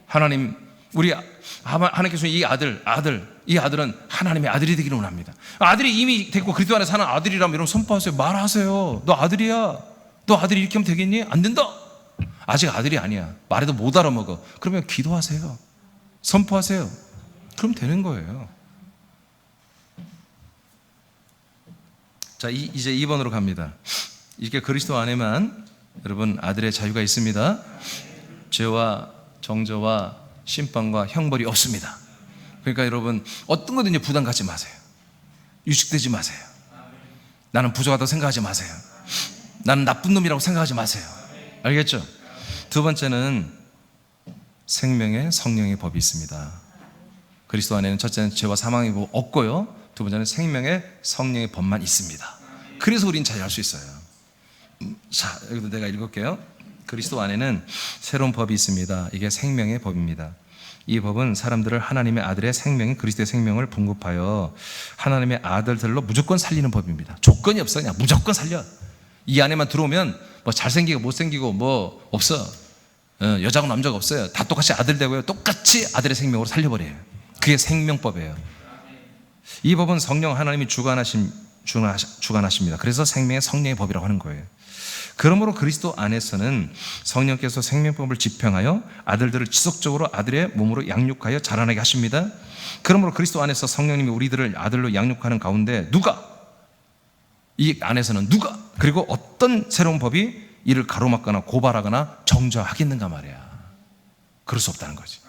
A: 하나님, 우리 하나님께서 이 아들은 하나님의 아들이 되기를 원합니다. 아들이 이미 됐고 그리스도 안에 사는 아들이라면 여러분 선포하세요. 말하세요. 너 아들이야. 너 아들이 이렇게 하면 되겠니? 안 된다. 아직 아들이 아니야. 말해도 못 알아먹어. 그러면 기도하세요. 선포하세요. 그럼 되는 거예요. 자, 이제 2번으로 갑니다. 이렇게 그리스도 안에만 여러분 아들의 자유가 있습니다. 죄와 정죄와 심판과 형벌이 없습니다. 그러니까 여러분 어떤 거든지 부담 갖지 마세요. 유식되지 마세요. 나는 부족하다고 생각하지 마세요. 나는 나쁜 놈이라고 생각하지 마세요. 알겠죠? 두 번째는 생명의 성령의 법이 있습니다. 그리스도 안에는 첫째는 죄와 사망의 법 없고요. 두 번째는 생명의 성령의 법만 있습니다. 그래서 우리는 자유할 수 있어요. 자, 여기도 내가 읽을게요. 그리스도 안에는 새로운 법이 있습니다. 이게 생명의 법입니다. 이 법은 사람들을 하나님의 아들의 생명인 그리스도의 생명을 공급하여 하나님의 아들들로 무조건 살리는 법입니다. 조건이 없어. 그냥 무조건 살려. 이 안에만 들어오면 뭐 잘생기고 못생기고 뭐 없어. 여자고 남자가 없어요. 다 똑같이 아들 되고요. 똑같이 아들의 생명으로 살려버려요. 그게 생명법이에요. 이 법은 성령 하나님이 주관하십니다. 그래서 생명의 성령의 법이라고 하는 거예요. 그러므로 그리스도 안에서는 성령께서 생명법을 집행하여 아들들을 지속적으로 아들의 몸으로 양육하여 자라나게 하십니다. 그러므로 그리스도 안에서 성령님이 우리들을 아들로 양육하는 가운데 이 안에서는 누가 그리고 어떤 새로운 법이 이를 가로막거나 고발하거나 정죄하겠는가 말이야. 그럴 수 없다는 거지.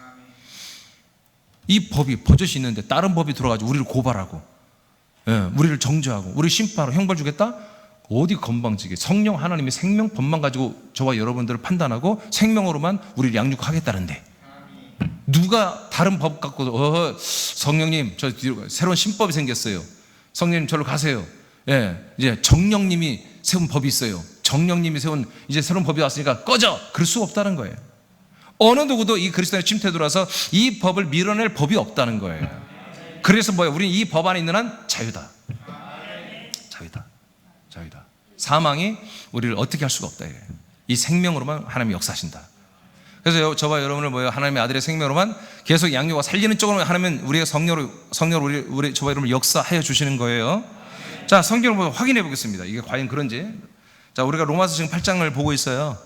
A: 이 법이 버젓이 있는데 다른 법이 들어가지고 우리를 고발하고 우리를 정죄하고 우리를 심판하고 형벌 주겠다? 어디 건방지게. 성령 하나님의 생명법만 가지고 저와 여러분들을 판단하고 생명으로만 우리를 양육하겠다는데 누가 다른 법 갖고 성령님 저 새로운 신법이 생겼어요. 성령님 저로 가세요. 이제 정령님이 세운 법이 있어요. 정령님이 세운 이제 새로운 법이 왔으니까 꺼져! 그럴 수 없다는 거예요. 어느 누구도 이 그리스도의 침투에 들어와서 이 법을 밀어낼 법이 없다는 거예요. 그래서 뭐예요? 우리는 이 법 안에 있는 한 자유다. 자유다. 자유다. 사망이 우리를 어떻게 할 수가 없다. 이 생명으로만 하나님이 역사하신다. 그래서 저와 여러분을 뭐예요? 하나님의 아들의 생명으로만 계속 양육과 살리는 쪽으로 하나님은 우리가 성령으로 우리 저와 여러분을 역사하여 주시는 거예요. 자, 성경을 확인해 보겠습니다. 이게 과연 그런지. 자, 우리가 로마서 지금 8장을 보고 있어요.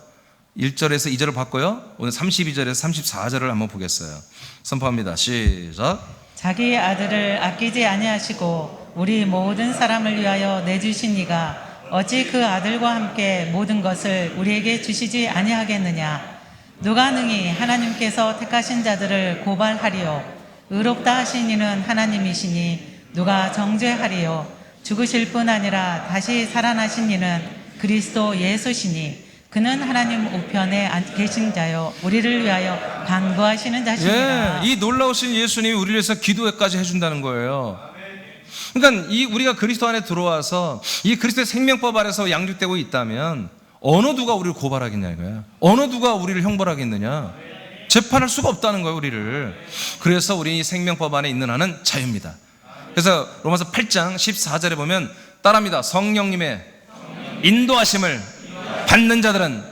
A: 1절에서 2절을 봤고요. 오늘 32절에서 34절을 한번 보겠어요. 선포합니다. 시작.
B: 자기 아들을 아끼지 아니하시고 우리 모든 사람을 위하여 내주신 이가 어찌 그 아들과 함께 모든 것을 우리에게 주시지 아니하겠느냐. 누가 능히 하나님께서 택하신 자들을 고발하리요. 의롭다 하신 이는 하나님이시니 누가 정죄하리요. 죽으실 뿐 아니라 다시 살아나신 이는 그리스도 예수시니 그는 하나님 우편에 계신 자요 우리를 위하여 간구하시는 자십니다.
A: 이 놀라우신 예수님이 우리를 위해서 기도까지 해준다는 거예요. 그러니까 우리가 그리스도 안에 들어와서 이 그리스도의 생명법 아래서 양육되고 있다면 어느 누가 우리를 고발하겠냐 이거야. 어느 누가 우리를 형벌하겠느냐. 재판할 수가 없다는 거예요, 우리를. 그래서 우리 이 생명법 안에 있는 한은 자유입니다. 그래서 로마서 8장 14절에 보면 따라합니다. 성령님의 인도하심을 받는 자들은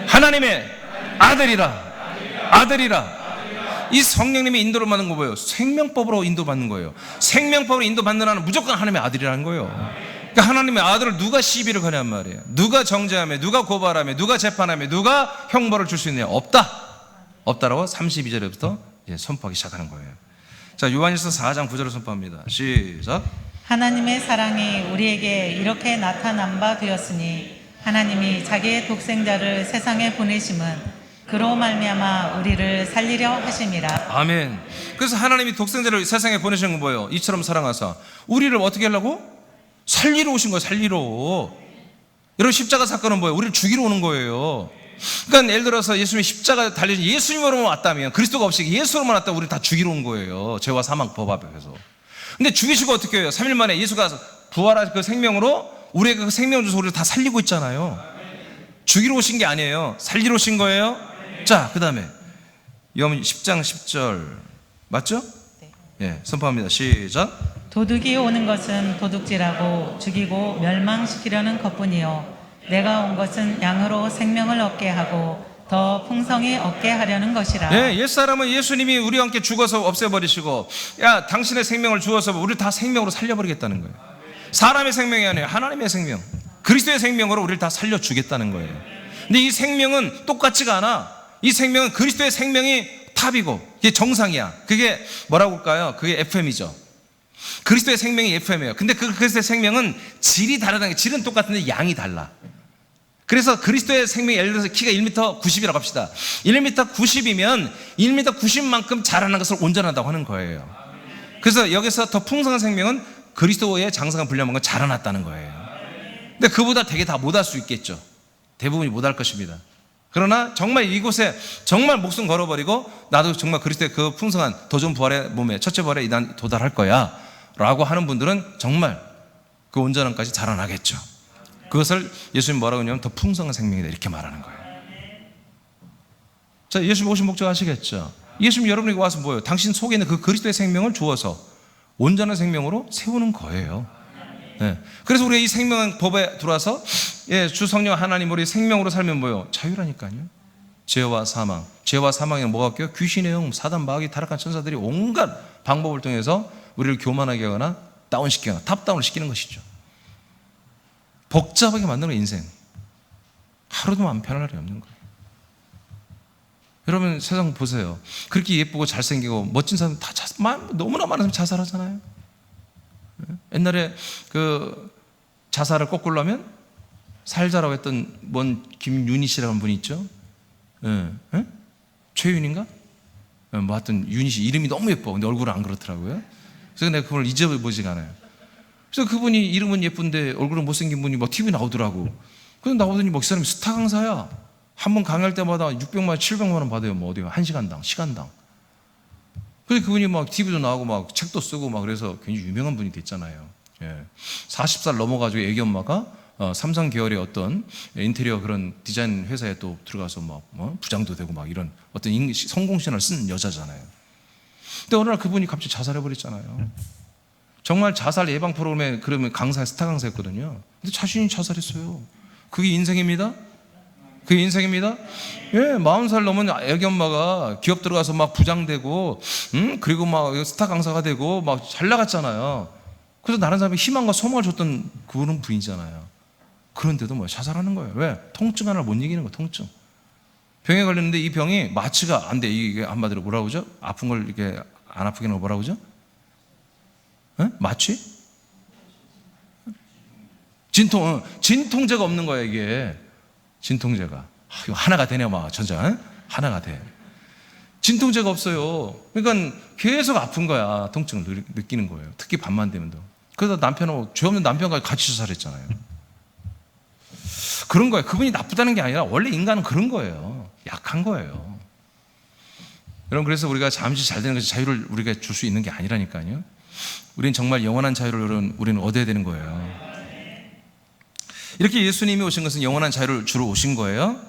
A: 하나님의 아들이라. 아들이라. 이 성령님의 인도를 받는 거 뭐예요? 생명법으로 인도받는 거예요. 생명법으로 인도받는 한은 무조건 하나님의 아들이라는 거예요. 그러니까 하나님의 아들을 누가 시비를 거냔 말이에요. 누가 정죄하며, 누가 고발하며, 누가 재판하며, 누가 형벌을 줄 수 있느냐? 없다. 없다라고 32절부터 선포하기 시작하는 거예요. 자, 요한일서 4장 9절을 선포합니다. 시작.
B: 하나님의 사랑이 우리에게 이렇게 나타난 바 되었으니 하나님이 자기의 독생자를 세상에 보내심은 그로 말미암아 우리를 살리려 하심이라.
A: 아멘. 그래서 하나님이 독생자를 세상에 보내신 건 뭐예요? 이처럼 사랑하사 우리를 어떻게 하려고? 살리러 오신 거예요. 살리러. 여러분, 십자가 사건은 뭐예요? 우리를 죽이러 오는 거예요. 그러니까 예를 들어서 예수님이 십자가 달리신 예수님으로만 왔다면, 그리스도가 없이 예수로만 왔다면 우리를 다 죽이러 온 거예요. 죄와 사망 법 앞에서. 근데 죽이시고 어떻게 해요? 3일 만에 예수가 부활한 그 생명으로 우리의 그 생명을 주셔서 우리를 다 살리고 있잖아요. 죽이러 오신 게 아니에요. 살리러 오신 거예요. 자, 그 다음에 요한 10장 10절 맞죠? 네. 선포합니다. 시작.
B: 도둑이 오는 것은 도둑질하고 죽이고 멸망시키려는 것뿐이요 내가 온 것은 양으로 생명을 얻게 하고 더 풍성히 얻게 하려는 것이라.
A: 네, 옛사람은 예수님이 우리와 함께 죽어서 없애버리시고, 야, 당신의 생명을 주어서 우리를 다 생명으로 살려버리겠다는 거예요. 사람의 생명이 아니에요. 하나님의 생명, 그리스도의 생명으로 우리를 다 살려주겠다는 거예요. 근데 이 생명은 똑같지가 않아. 이 생명은 그리스도의 생명이 탑이고 이게 정상이야. 그게 뭐라고 할까요? 그게 FM이죠. 그리스도의 생명이 FM이에요. 근데 그 그리스도의 생명은 질이 다르다는 게, 질은 똑같은데 양이 달라. 그래서 그리스도의 생명이 예를 들어서 키가 1m 90이라고 합시다. 1m 90이면 1m 90만큼 자라는 것을 온전하다고 하는 거예요. 그래서 여기서 더 풍성한 생명은 그리스도의 장성한 분량만큼 자라났다는 거예요. 근데 그보다 되게 다 못할 수 있겠죠. 대부분이 못할 것입니다. 그러나 정말 이곳에 정말 목숨 걸어버리고 나도 정말 그리스도의 그 풍성한 더 좋은 부활의 몸에 첫째 부활에 난 도달할 거야 라고 하는 분들은 정말 그 온전함까지 자라나겠죠. 그것을 예수님 뭐라고 하냐면 더 풍성한 생명이다 이렇게 말하는 거예요. 자, 예수님 오신 목적 아시겠죠? 예수님 여러분에게 와서 뭐예요? 당신 속에 있는 그 그리스도의 생명을 주어서 온전한 생명으로 세우는 거예요. 네. 그래서 우리가 이 생명의 법에 들어와서 주 성령 하나님 우리 생명으로 살면 뭐예요? 자유라니까요. 죄와 사망, 죄와 사망에는 뭐가 없게요? 귀신의 영, 사단, 마귀, 타락한 천사들이 온갖 방법을 통해서 우리를 교만하게 하거나 다운시키거나 탑다운을 시키는 것이죠. 복잡하게 만드는 인생. 하루도 안 편할 날이 없는 거예요. 여러분 세상 보세요. 그렇게 예쁘고 잘생기고 멋진 사람 다 너무나 많은 사람 자살하잖아요. 옛날에 그 자살을 거꾸로 하면 살자라고 했던 뭔 김윤희 씨라는 분이 있죠. 최윤인가? 뭐 하여튼 윤희 씨 이름이 너무 예뻐. 근데 얼굴은 안 그렇더라고요. 그래서 내가 그걸 잊어보지가 않아요. 그래서 그분이 이름은 예쁜데 얼굴은 못생긴 분이 막 TV 나오더라고. 그래서 나오더니 뭐 그 사람이 스타 강사야. 한 번 강의할 때마다 600만 원, 700만 원 받아요. 뭐 어디가 1시간당, 시간당. 그래서 그분이 막 TV도 나오고 막 책도 쓰고 막 그래서 굉장히 유명한 분이 됐잖아요. 40살 넘어가지고 애기 엄마가 삼성 계열의 어떤 인테리어 그런 디자인 회사에 또 들어가서 막 부장도 되고 막 이런 어떤 성공 신화를 쓴 여자잖아요. 근데 어느 날 그분이 갑자기 자살해버렸잖아요. 정말 자살 예방 프로그램에 그러면 스타 강사였거든요. 근데 자신이 자살했어요. 그게 인생입니다? 그게 인생입니다? 예, 40살 넘은 애기 엄마가 기업 들어가서 막 부장 되고, 그리고 막 스타 강사가 되고 막 잘 나갔잖아요. 그래서 다른 사람이 희망과 소망을 줬던 그분은 부인이잖아요. 그런데도 뭐 자살하는 거예요. 왜? 통증 하나를 못 이기는 거예요. 통증. 병에 걸렸는데 이 병이 마취가 안 돼. 이게 한마디로 뭐라고 그러죠? 아픈 걸 이렇게 안 아프게 하는 거 뭐라고 그러죠? 에? 마취? 진통제가 없는 거야 이게. 진통제가. 이거 하나가 되냐 막 전자. 하나가 돼. 진통제가 없어요. 그러니까 계속 아픈 거야. 통증을 느끼는 거예요. 특히 밤만 되면. 그래서 남편하고 죄 없는 남편과 같이 자살했잖아요. 그런 거예요. 그분이 나쁘다는 게 아니라 원래 인간은 그런 거예요. 약한 거예요. 여러분, 그래서 우리가 잠시 잘 되는 것이 자유를 우리가 줄 수 있는 게 아니라니까요. 우리는 정말 영원한 자유를 우리는 얻어야 되는 거예요. 이렇게 예수님이 오신 것은 영원한 자유를 주러 오신 거예요.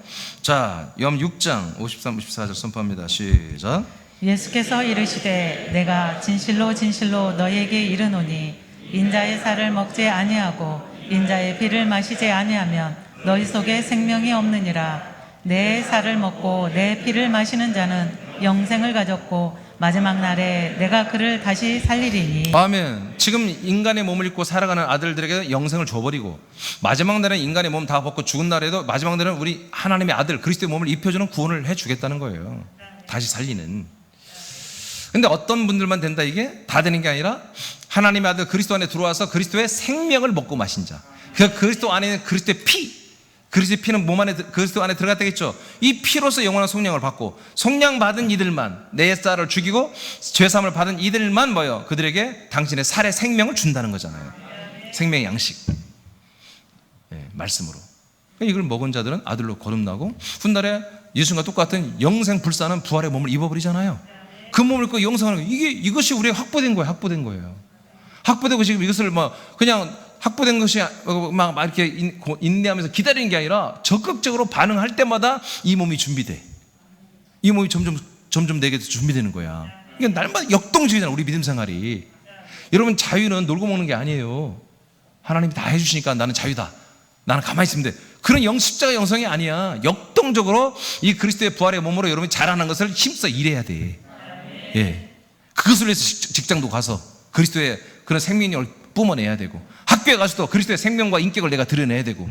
A: 자, 욥 6장 53, 54절 선포합니다. 시작.
B: 예수께서 이르시되 내가 진실로 진실로 너희에게 이르노니 인자의 살을 먹지 아니하고 인자의 피를 마시지 아니하면 너희 속에 생명이 없느니라. 내 살을 먹고 내 피를 마시는 자는 영생을 가졌고 마지막 날에 내가 그를 다시 살리리니.
A: 아멘. 지금 인간의 몸을 입고 살아가는 아들들에게 영생을 줘버리고 마지막 날에 인간의 몸 다 벗고 죽은 날에도 마지막 날에는 우리 하나님의 아들 그리스도의 몸을 입혀주는 구원을 해주겠다는 거예요. 다시 살리는. 근데 어떤 분들만 된다 이게? 다 되는 게 아니라 하나님의 아들 그리스도 안에 들어와서 그리스도의 생명을 먹고 마신 자. 그 그리스도 안에 있는 그리스도의 피, 그리스도의 피는 몸 안에 그리스도 안에 들어갔다겠죠. 이 피로서 영원한 속량을 받고 속량 받은 이들만 내 쌀을 죽이고 죄사함을 받은 이들만 뭐요? 그들에게 당신의 살의 생명을 준다는 거잖아요. 생명의 양식. 예, 말씀으로. 이걸 먹은 자들은 아들로 거듭나고 훗날에 예수님과 똑같은 영생 불사는 부활의 몸을 입어버리잖아요. 그 몸을 입고 영생하는 거예요. 이것이 우리의 확보된 거예요. 확보된 거예요. 확보되고 지금 이것을 그냥 확보된 것이 막 이렇게 인내하면서 기다리는 게 아니라 적극적으로 반응할 때마다 이 몸이 준비돼. 이 몸이 점점 내게 준비되는 거야. 이게 날마다 역동적이잖아, 우리 믿음 생활이. 여러분, 자유는 놀고 먹는 게 아니에요. 하나님이 다 해주시니까 나는 자유다. 나는 가만히 있으면 돼. 그런 십자가 영성이 아니야. 역동적으로 이 그리스도의 부활의 몸으로 여러분이 자라는 것을 힘써 일해야 돼. 예. 그것을 위해서 직장도 가서 그리스도의 그런 생명력을 뿜어내야 되고, 학교에 가서도 그리스도의 생명과 인격을 내가 드러내야 되고,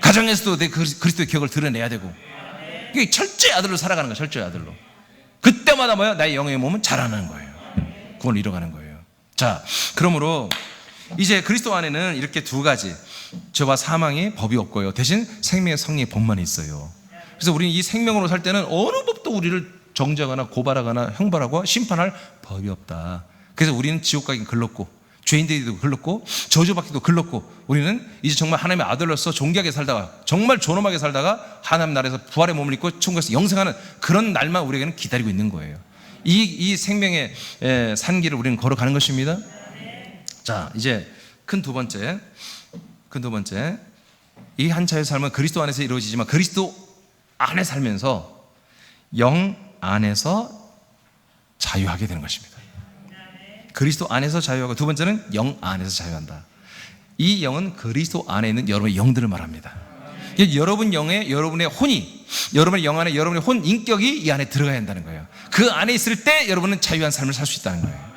A: 가정에서도 내 그리스도의 기억을 드러내야 되고, 이게 철저히 아들로 살아가는 거야. 철저히 아들로. 그때마다 나의 영의 몸은 자라는 거예요. 구원을 이뤄가는 거예요. 자, 그러므로 이제 그리스도 안에는 이렇게 두 가지, 죄와 사망의 법이 없고요, 대신 생명의 성령의 법만 있어요. 그래서 우리는 이 생명으로 살 때는 어느 법도 우리를 정죄하거나 고발하거나 형벌하고 심판할 법이 없다. 그래서 우리는 지옥 가기 글렀고, 죄인되기도 글렀고, 저주받기도 글렀고, 우리는 이제 정말 하나님의 아들로서 존귀하게 살다가, 정말 존엄하게 살다가 하나님 나라에서 부활의 몸을 입고 천국에서 영생하는 그런 날만 우리에게는 기다리고 있는 거예요. 이 생명의 산길을 우리는 걸어가는 것입니다. 자, 이제 큰 두 번째, 이 한 차의 삶은 그리스도 안에서 이루어지지만 그리스도 안에 살면서 영 안에서 자유하게 되는 것입니다. 그리스도 안에서 자유하고, 두 번째는 영 안에서 자유한다. 이 영은 그리스도 안에 있는 여러분의 영들을 말합니다. 여러분 영에 여러분의 혼이, 여러분의 영 안에 여러분의 혼 인격이 이 안에 들어가야 한다는 거예요. 그 안에 있을 때 여러분은 자유한 삶을 살 수 있다는 거예요.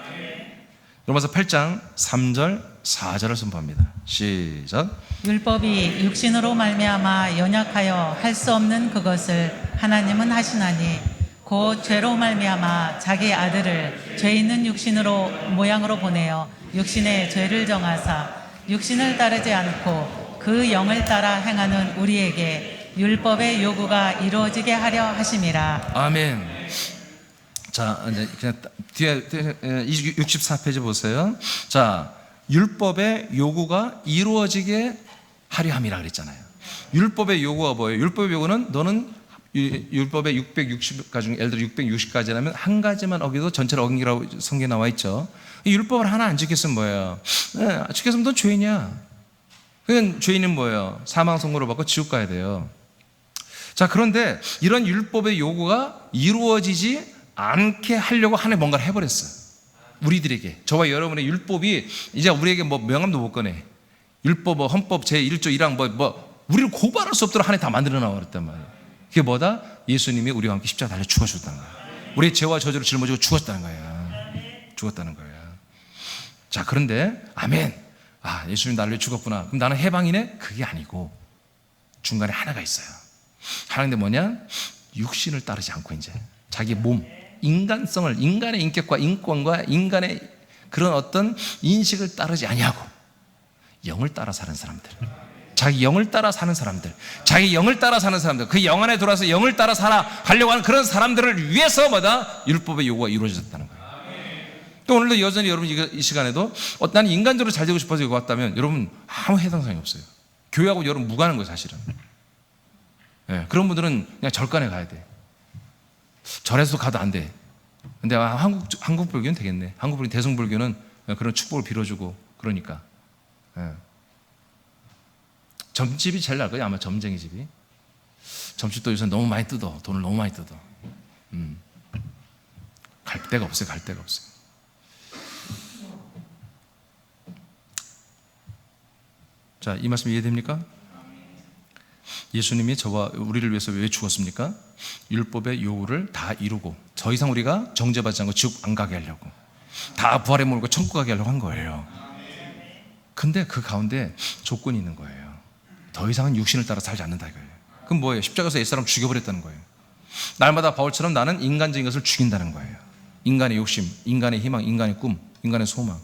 A: 로마서 8장 3절 4절을 선포합니다. 시작.
B: 율법이 육신으로 말미암아 연약하여 할 수 없는 그것을 하나님은 하시나니 곧 죄로 말미암아 자기 아들을 죄 있는 육신으로 모양으로 보내어 육신의 죄를 정하사 육신을 따르지 않고 그 영을 따라 행하는 우리에게 율법의 요구가 이루어지게 하려 하심이라.
A: 아멘. 자, 이제 그냥 뒤에 64페이지 보세요. 자, 율법의 요구가 이루어지게 하려 함이라 그랬잖아요. 율법의 요구가 뭐예요? 율법의 요구는 너는 율법의 660가지 중에 예를 들어 660가지라면 한 가지만 어기도 전체를 어긴다고 성경에 나와 있죠. 이 율법을 하나 안 지켰으면 뭐예요? 지켰으면 너 죄인이야. 그냥 죄인은 뭐예요? 사망 선고를 받고 지옥 가야 돼요. 자, 그런데 이런 율법의 요구가 이루어지지 않게 하려고 하나님 뭔가를 해버렸어요. 우리들에게, 저와 여러분의 율법이 이제 우리에게 뭐 명함도 못 꺼내. 율법, 뭐 헌법 제1조 1항 우리를 고발할 수 없도록 하나님 다 만들어 놔버렸단 말이에요. 그게 뭐다? 예수님이 우리와 함께 십자가 달려 죽어주셨다는 거예요. 우리의 죄와 저주를 짊어지고 죽었다는 거예요. 죽었다는 거예요. 자, 그런데 아멘. 아, 예수님 나를 위해 죽었구나. 그럼 나는 해방이네? 그게 아니고 중간에 하나가 있어요. 하나인데 뭐냐? 육신을 따르지 않고 이제 자기 몸, 인간성을, 인간의 인격과 인권과 인간의 그런 어떤 인식을 따르지 아니하고 영을 따라 사는 사람들, 자기 영을 따라 사는 사람들, 자기 영을 따라 사는 사람들, 그 영 안에 들어와서 영을 따라 살아가려고 하는 그런 사람들을 위해서 뭐다? 율법의 요구가 이루어졌다는 거예요. 또 오늘도 여전히 여러분 이 시간에도 나는 인간적으로 잘 되고 싶어서 이거 왔다면 여러분 아무 해당성이 없어요. 교회하고 여러분 무관한 거예요, 사실은. 네, 그런 분들은 그냥 절간에 가야 돼. 절에서 가도 안 돼. 근데 한국 불교는 되겠네. 한국 불교, 대승불교는 그런 축복을 빌어주고 그러니까. 네. 점집이 제일 나을 거예요, 아마 점쟁이 집이. 점집도 요새 너무 많이 뜯어. 돈을 너무 많이 뜯어. 갈 데가 없어요, 갈 데가 없어요. 자, 이 말씀 이해됩니까? 예수님이 저와 우리를 위해서 왜 죽었습니까? 율법의 요구를 다 이루고 더 이상 우리가 정죄받지 않고 지옥 안 가게 하려고, 다 부활에 몰고 천국 가게 하려고 한 거예요. 근데 그 가운데 조건이 있는 거예요. 더 이상은 육신을 따라 살지 않는다 이거예요. 그럼 뭐예요? 십자가에서 옛사람 죽여버렸다는 거예요. 날마다 바울처럼 나는 인간적인 것을 죽인다는 거예요. 인간의 욕심, 인간의 희망, 인간의 꿈, 인간의 소망.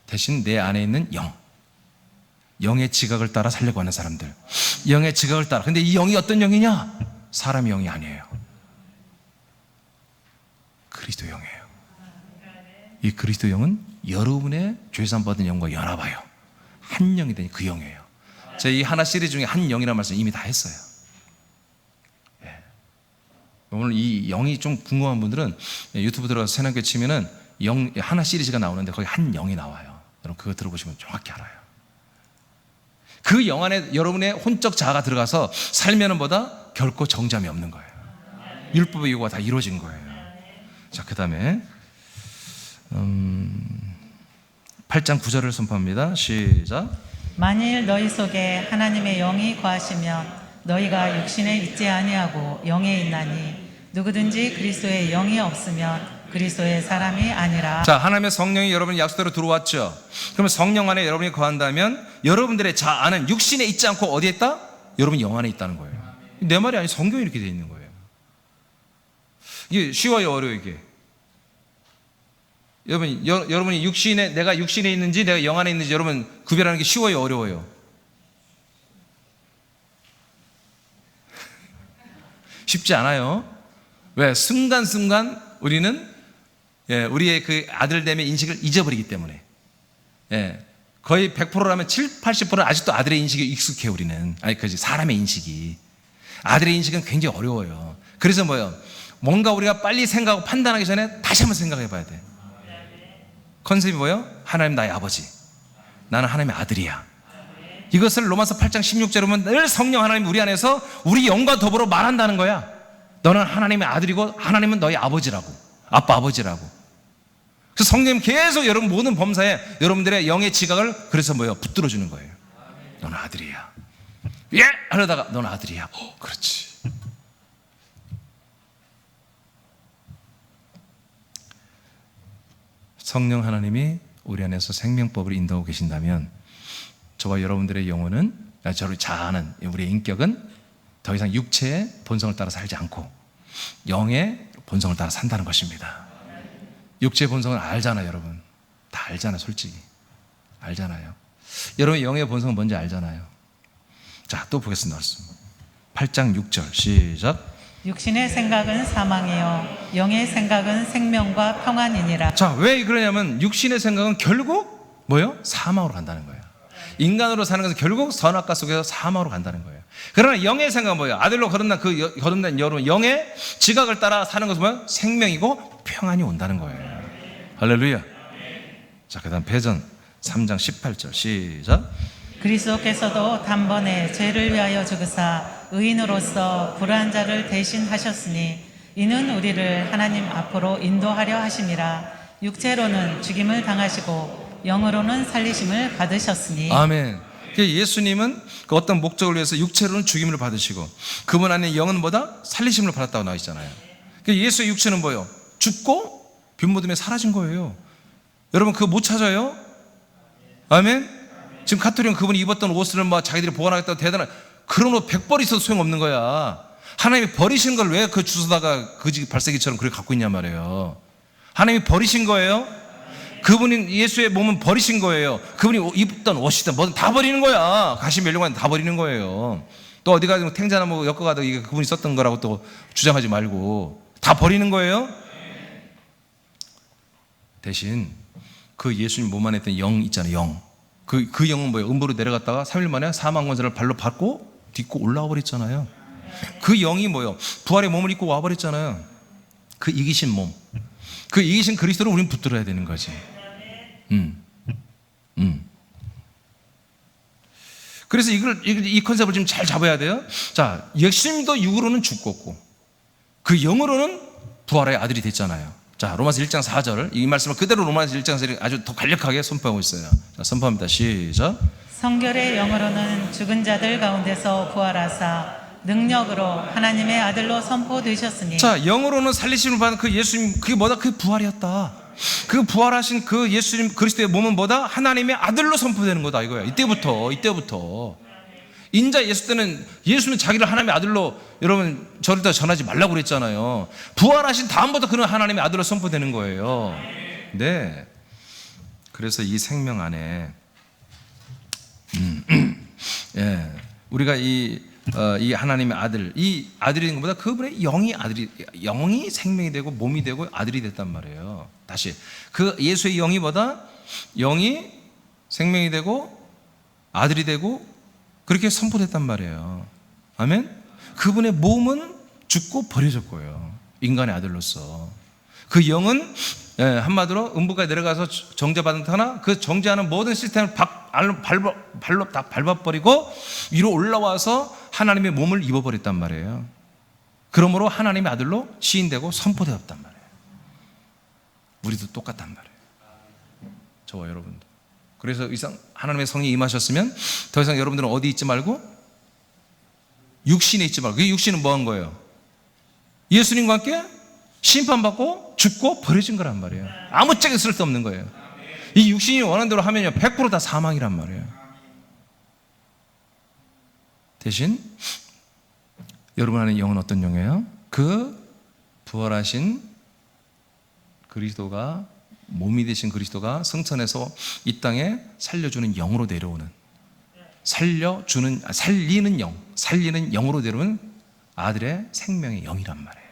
A: 대신 내 안에 있는 영의 지각을 따라 살려고 하는 사람들, 영의 지각을 따라. 근데 이 영이 어떤 영이냐? 사람의 영이 아니에요. 그리스도 영이에요. 이 그리스도 영은 여러분의 죄산 받은 영과 연합하여 한 영이 되니 그 영이에요. 제가 이 하나 시리즈 중에 한 영이라는 말씀 이미 다 했어요. 예. 오늘 이 영이 좀 궁금한 분들은 유튜브 들어가서 새남교 치면은 하나 시리즈가 나오는데 거기 한 영이 나와요. 여러분 그거 들어보시면 정확히 알아요. 그 영 안에 여러분의 혼적 자아가 들어가서 살면은 보다 결코 정잠이 없는 거예요. 율법의 요구가 다 이루어진 거예요. 자, 그 다음에 8장 9절을 선포합니다. 시작.
B: 만일 너희 속에 하나님의 영이 거하시면 너희가 육신에 있지 아니하고 영에 있나니 누구든지 그리스도의 영이 없으면 그리스도의 사람이 아니라. 자, 하나님의 성령이 여러분의 약속대로 들어왔죠. 그러면 성령 안에 여러분이 거한다면 여러분들의 자아는 육신에 있지 않고 어디에 있다? 여러분 영 안에 있다는 거예요. 내 말이 아니라 성경이 이렇게 되어 있는 거예요. 이게 쉬워요, 어려워요 이게? 여러분이 내가 육신에 있는지 내가 영 안에 있는지 여러분 구별하는 게 쉬워요, 어려워요? 쉽지 않아요. 왜? 순간순간 우리는 우리의 그 아들됨의 인식을 잊어버리기 때문에. 거의 100%라면 7, 80%는 아직도 아들의 인식에 익숙해 우리는. 사람의 인식이. 아들의 인식은 굉장히 어려워요. 그래서 뭐예요? 뭔가 우리가 빨리 생각하고 판단하기 전에 다시 한번 생각해 봐야 돼. 컨셉이 뭐예요? 하나님 나의 아버지, 나는 하나님의 아들이야. 이것을 로마서 8장 16절에 보면 늘 성령 하나님 우리 안에서 우리 영과 더불어 말한다는 거야. 너는 하나님의 아들이고 하나님은 너의 아버지라고, 아빠 아버지라고. 그래서 성령님 계속 여러분 모든 범사에 여러분들의 영의 지각을 그래서 뭐예요? 붙들어 주는 거예요. 너는 아들이야. 예! 하려다가 너는 아들이야. 그렇지. 성령 하나님이 우리 안에서 생명법을 인도하고 계신다면 저와 여러분들의 영혼은, 저를 자아는, 우리의 인격은 더 이상 육체의 본성을 따라 살지 않고 영의 본성을 따라 산다는 것입니다. 육체의 본성은 알잖아요, 여러분. 다 알잖아요, 솔직히. 알잖아요. 여러분 영의 본성은 뭔지 알잖아요. 자, 또 보겠습니다. 8장 6절 시작. 육신의 생각은 사망이요 영의 생각은 생명과 평안이니라. 자, 왜 그러냐면 육신의 생각은 결국 뭐예요? 사망으로 간다는 거예요. 인간으로 사는 것은 결국 선악과 속에서 사망으로 간다는 거예요. 그러나 영의 생각은 뭐예요? 아들로 거듭난 거듭난 여러분 영의 지각을 따라 사는 것은 뭐예요? 생명이고 평안이 온다는 거예요. 할렐루야. 자, 그 다음 패전
A: 3장 18절 시작.
B: 그리스도께서도 단번에 죄를 위하여 죽으사 의인으로서 불의한 자를 대신하셨으니 이는 우리를 하나님 앞으로 인도하려 하심이라. 육체로는 죽임을 당하시고 영으로는 살리심을 받으셨으니.
A: 아멘. 예수님은 그 어떤 목적을 위해서 육체로는 죽임을 받으시고 그분 안에 영은 뭐다? 살리심을 받았다고 나와 있잖아요. 예수의 육체는 뭐예요? 죽고 빈모둠에 사라진 거예요. 여러분 그거 못 찾아요? 아멘. 지금 가톨릭은 그분이 입었던 옷을 막 자기들이 보관하겠다고 대단한 그런 옷 100벌 있어도 소용없는 거야. 하나님이 버리신 걸 왜 그 주워다가 거지 발세기처럼 그렇게 갖고 있냔 말이에요. 하나님이 버리신 거예요. 그분이 예수의 몸은 버리신 거예요. 그분이 입던 옷이든 뭐든 다 버리는 거야. 가시 멸류관 다 버리는 거예요. 또 어디 가서 탱자나 뭐 엮어가도 이게 그분이 썼던 거라고 또 주장하지 말고 다 버리는 거예요. 대신 그 예수님 몸 안에 있던 영 있잖아요. 영. 그 영은 뭐예요? 음부로 내려갔다가 3일 만에 사망 권세를 발로 밟고 딛고 올라와 버렸잖아요. 그 영이 뭐예요? 부활의 몸을 입고 와 버렸잖아요. 그 이기신 몸. 그 이기신 그리스도를 우리는 붙들어야 되는 거지. 그래서 이 컨셉을 좀 잘 잡아야 돼요. 자, 예수님도 육으로는 죽었고 그 영으로는 부활의 아들이 됐잖아요. 자, 로마서 1장 4절 이 말씀을 그대로 로마서 1장 4절 아주 더 간략하게 선포하고 있어요. 자, 선포합니다. 시작.
B: 성결의 영으로는 죽은 자들 가운데서 부활하사 능력으로 하나님의 아들로 선포되셨으니.
A: 자, 영으로는 살리심을 받은 그 예수님, 그게 뭐다? 그 부활이었다. 그 부활하신 그 예수님 그리스도의 몸은 뭐다? 하나님의 아들로 선포되는 거다 이거야. 이때부터 인자 예수 때는 예수는 자기를 하나님의 아들로 여러분 저를 다 전하지 말라고 그랬잖아요. 부활하신 다음부터 그는 하나님의 아들로 선포되는 거예요. 네. 그래서 이 생명 안에 예, 우리가 이 하나님의 아들, 이 아들이 있는 것보다 그분의 영이 생명이 되고 몸이 되고 아들이 됐단 말이에요. 다시 그 예수의 영이 뭐다? 영이 생명이 되고 아들이 되고 그렇게 선포됐단 말이에요. 아멘. 그분의 몸은 죽고 버려졌고요. 인간의 아들로서 그 영은 한마디로 음부까지 내려가서 정죄받은 터나 그 정죄하는 모든 시스템을 발로 다 밟아버리고 위로 올라와서 하나님의 몸을 입어버렸단 말이에요. 그러므로 하나님의 아들로 시인되고 선포되었단 말이에요. 우리도 똑같단 말이에요. 저와 여러분도. 그래서 이상 하나님의 성령이 임하셨으면 더 이상 여러분들은 어디 있지 말고 육신에 있지 말고. 그 육신은 뭐 한 거예요? 예수님과 함께 심판받고 죽고 버려진 거란 말이에요. 아무짝에 쓸데없는 거예요. 이 육신이 원하는 대로 하면요 100% 다 사망이란 말이에요. 대신 여러분 안에 영은 어떤 영이에요? 그 부활하신 그리스도가 몸이 되신 그리스도가 성천에서 이 땅에 살려주는 영으로 내려오는 살리는 영으로 내려오는 아들의 생명의 영이란 말이에요.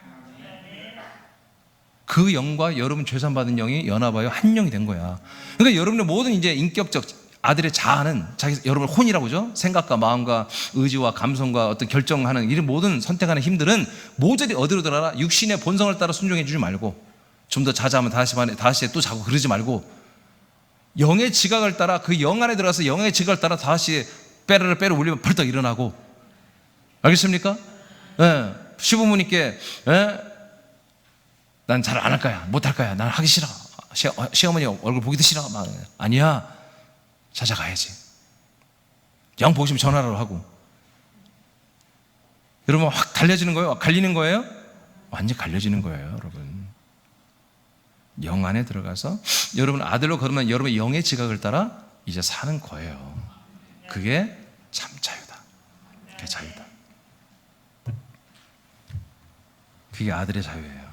A: 그 영과 여러분 죄산받은 영이 연합하여 한 영이 된 거야. 그러니까 여러분의 모든 이제 인격적 아들의 자아는 여러분의 혼이라고 그러죠. 생각과 마음과 의지와 감성과 어떤 결정하는 이런 모든 선택하는 힘들은 모조리 어디로 들어가라? 육신의 본성을 따라 순종해 주지 말고 좀 더 자자하면 다시 또 자고 그러지 말고 영의 지각을 따라 그 영 안에 들어가서 영의 지각을 따라 다시 빼르르 울리면 벌떡 일어나고. 알겠습니까? 예. 시부모님께 난 잘 안 할 거야, 못 할 거야, 난 하기 싫어, 시어머니 얼굴 보기도 싫어. 막 아니야, 찾아가야지. 영 보고 싶으면 전화로 하고. 여러분 확 달려지는 거예요? 갈리는 거예요? 완전 갈려지는 거예요, 여러분. 영 안에 들어가서 여러분 아들로 걸으면 여러분의 영의 지각을 따라 이제 사는 거예요. 그게 참 자유다. 그게 자유다. 그게 아들의 자유예요.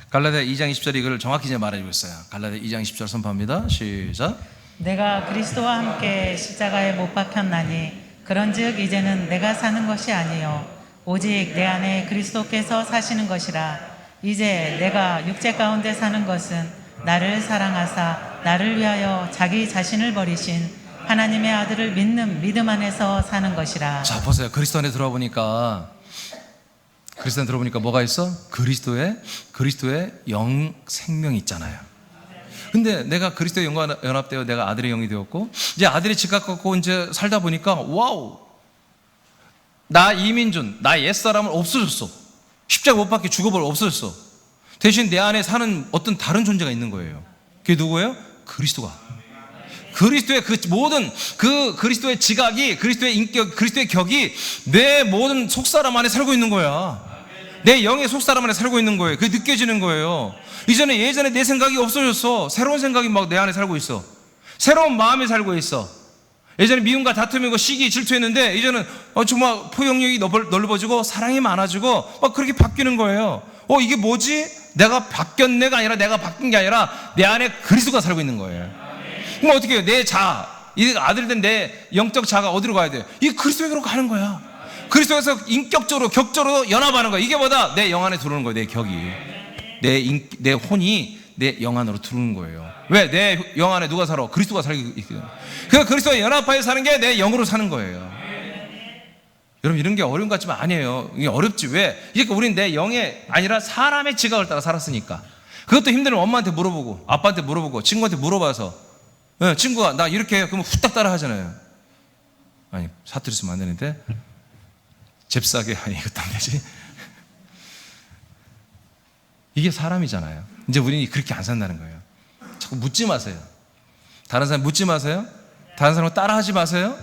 A: 갈라디아 2장 20절에 이걸 정확히 이제 말해주고 있어요. 갈라디아 2장 20절 선포합니다. 시작.
B: 내가 그리스도와 함께 십자가에 못 박혔나니 그런즉 이제는 내가 사는 것이 아니요 오직 내 안에 그리스도께서 사시는 것이라. 이제 내가 육체 가운데 사는 것은 나를 사랑하사 나를 위하여 자기 자신을 버리신 하나님의 아들을 믿는 믿음 안에서 사는 것이라.
A: 자, 보세요. 그리스도 안에 들어보니까 뭐가 있어? 그리스도의 영 생명이 있잖아요. 근데 내가 그리스도의 영과 연합되어 내가 아들의 영이 되었고, 이제 아들이 지각 갖고 이제 살다 보니까, 와우, 나 이민준, 나 옛사람은 없어졌어. 십자가 못 박혀 죽어버려 없어졌어. 대신 내 안에 사는 어떤 다른 존재가 있는 거예요. 그게 누구예요? 그리스도가. 그리스도의 그 모든 그 그리스도의 지각이, 그리스도의 인격, 그리스도의 격이 내 모든 속사람 안에 살고 있는 거야. 내 영의 속사람 안에 살고 있는 거예요. 그게 느껴지는 거예요. 예전에 내 생각이 없어졌어. 새로운 생각이 막 내 안에 살고 있어. 새로운 마음이 살고 있어. 예전에 미움과 다툼이고 시기 질투했는데 이제는 정말 포용력이 넓어지고 사랑이 많아지고 막 그렇게 바뀌는 거예요. 이게 뭐지? 내가 바뀌었네가 아니라 내가 바뀐 게 아니라 내 안에 그리스도가 살고 있는 거예요. 그럼 어떻게 해요? 내 자아, 이 아들 된 내 영적 자아가 어디로 가야 돼요? 이 그리스도에게로 가는 거야. 그리스도에서 인격적으로 격적으로 연합하는 거야. 이게 뭐다? 내 영 안에 들어오는 거예요. 내 격이, 내 혼이 내 영 안으로 들어오는 거예요. 왜? 내 영 안에 누가 살아? 그리스도가 살고 있거든. 그 그리스도와 연합하여 사는 게 내 영으로 사는 거예요. 여러분, 이런 게 어려운 것 같지만 아니에요. 이게 어렵지. 왜? 이게 우리는 내 영의 아니라 사람의 지각을 따라 살았으니까. 그것도 힘들면 엄마한테 물어보고 아빠한테 물어보고 친구한테 물어봐서, 친구가 나 이렇게 해. 그러면 후딱 따라 하잖아요. 아니, 사투리 쓰면 안 되는데 잽싸게, 아니 이것도 안 되지. 이게 사람이잖아요. 이제 우리는 그렇게 안 산다는 거예요. 자꾸 묻지 마세요. 다른 사람 묻지 마세요. 다른 사람 따라 하지 마세요.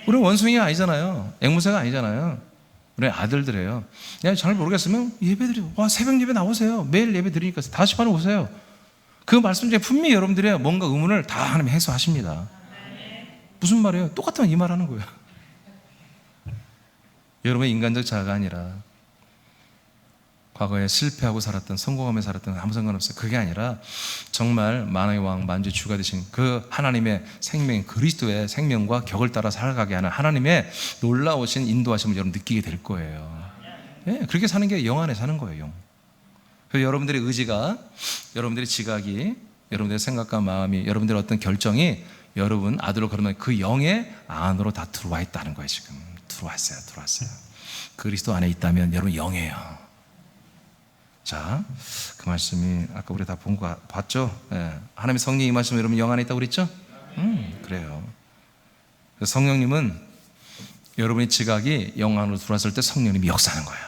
A: 우리는 원숭이가 아니잖아요. 앵무새가 아니잖아요. 우리 아들들이에요. 잘 모르겠으면 예배드리고, 새벽 예배 나오세요. 매일 예배 드리니까 5시 반에 오세요. 그 말씀 중에 분명히 여러분들의 뭔가 의문을 다 하나님 해소하십니다. 무슨 말이에요? 똑같은 이 말 하는 거예요. 여러분의 인간적 자아가 아니라 과거에 실패하고 살았던, 성공하며 살았던 아무 상관없어요. 그게 아니라 정말 만왕의 왕 만주의 주가 되신 그 하나님의 생명, 그리스도의 생명과 격을 따라 살아가게 하는 하나님의 놀라우신 인도하심을 여러분 느끼게 될 거예요. 그렇게 사는 게 영 안에 사는 거예요. 영. 그래서 여러분들의 의지가, 여러분들의 지각이, 여러분들의 생각과 마음이, 여러분들의 어떤 결정이 여러분 아들로 걸으면 그 영의 안으로 다 들어와 있다는 거예요. 지금 들어왔어요. 그리스도 안에 있다면 여러분 영이에요. 자, 그 말씀이 아까 우리 다 본 거 봤죠? 하나님의 성령이 임하시면 여러분 영 안에 있다고 그랬죠? 그래요. 성령님은 여러분의 지각이 영 안으로 들어왔을 때 성령님이 역사하는 거예요.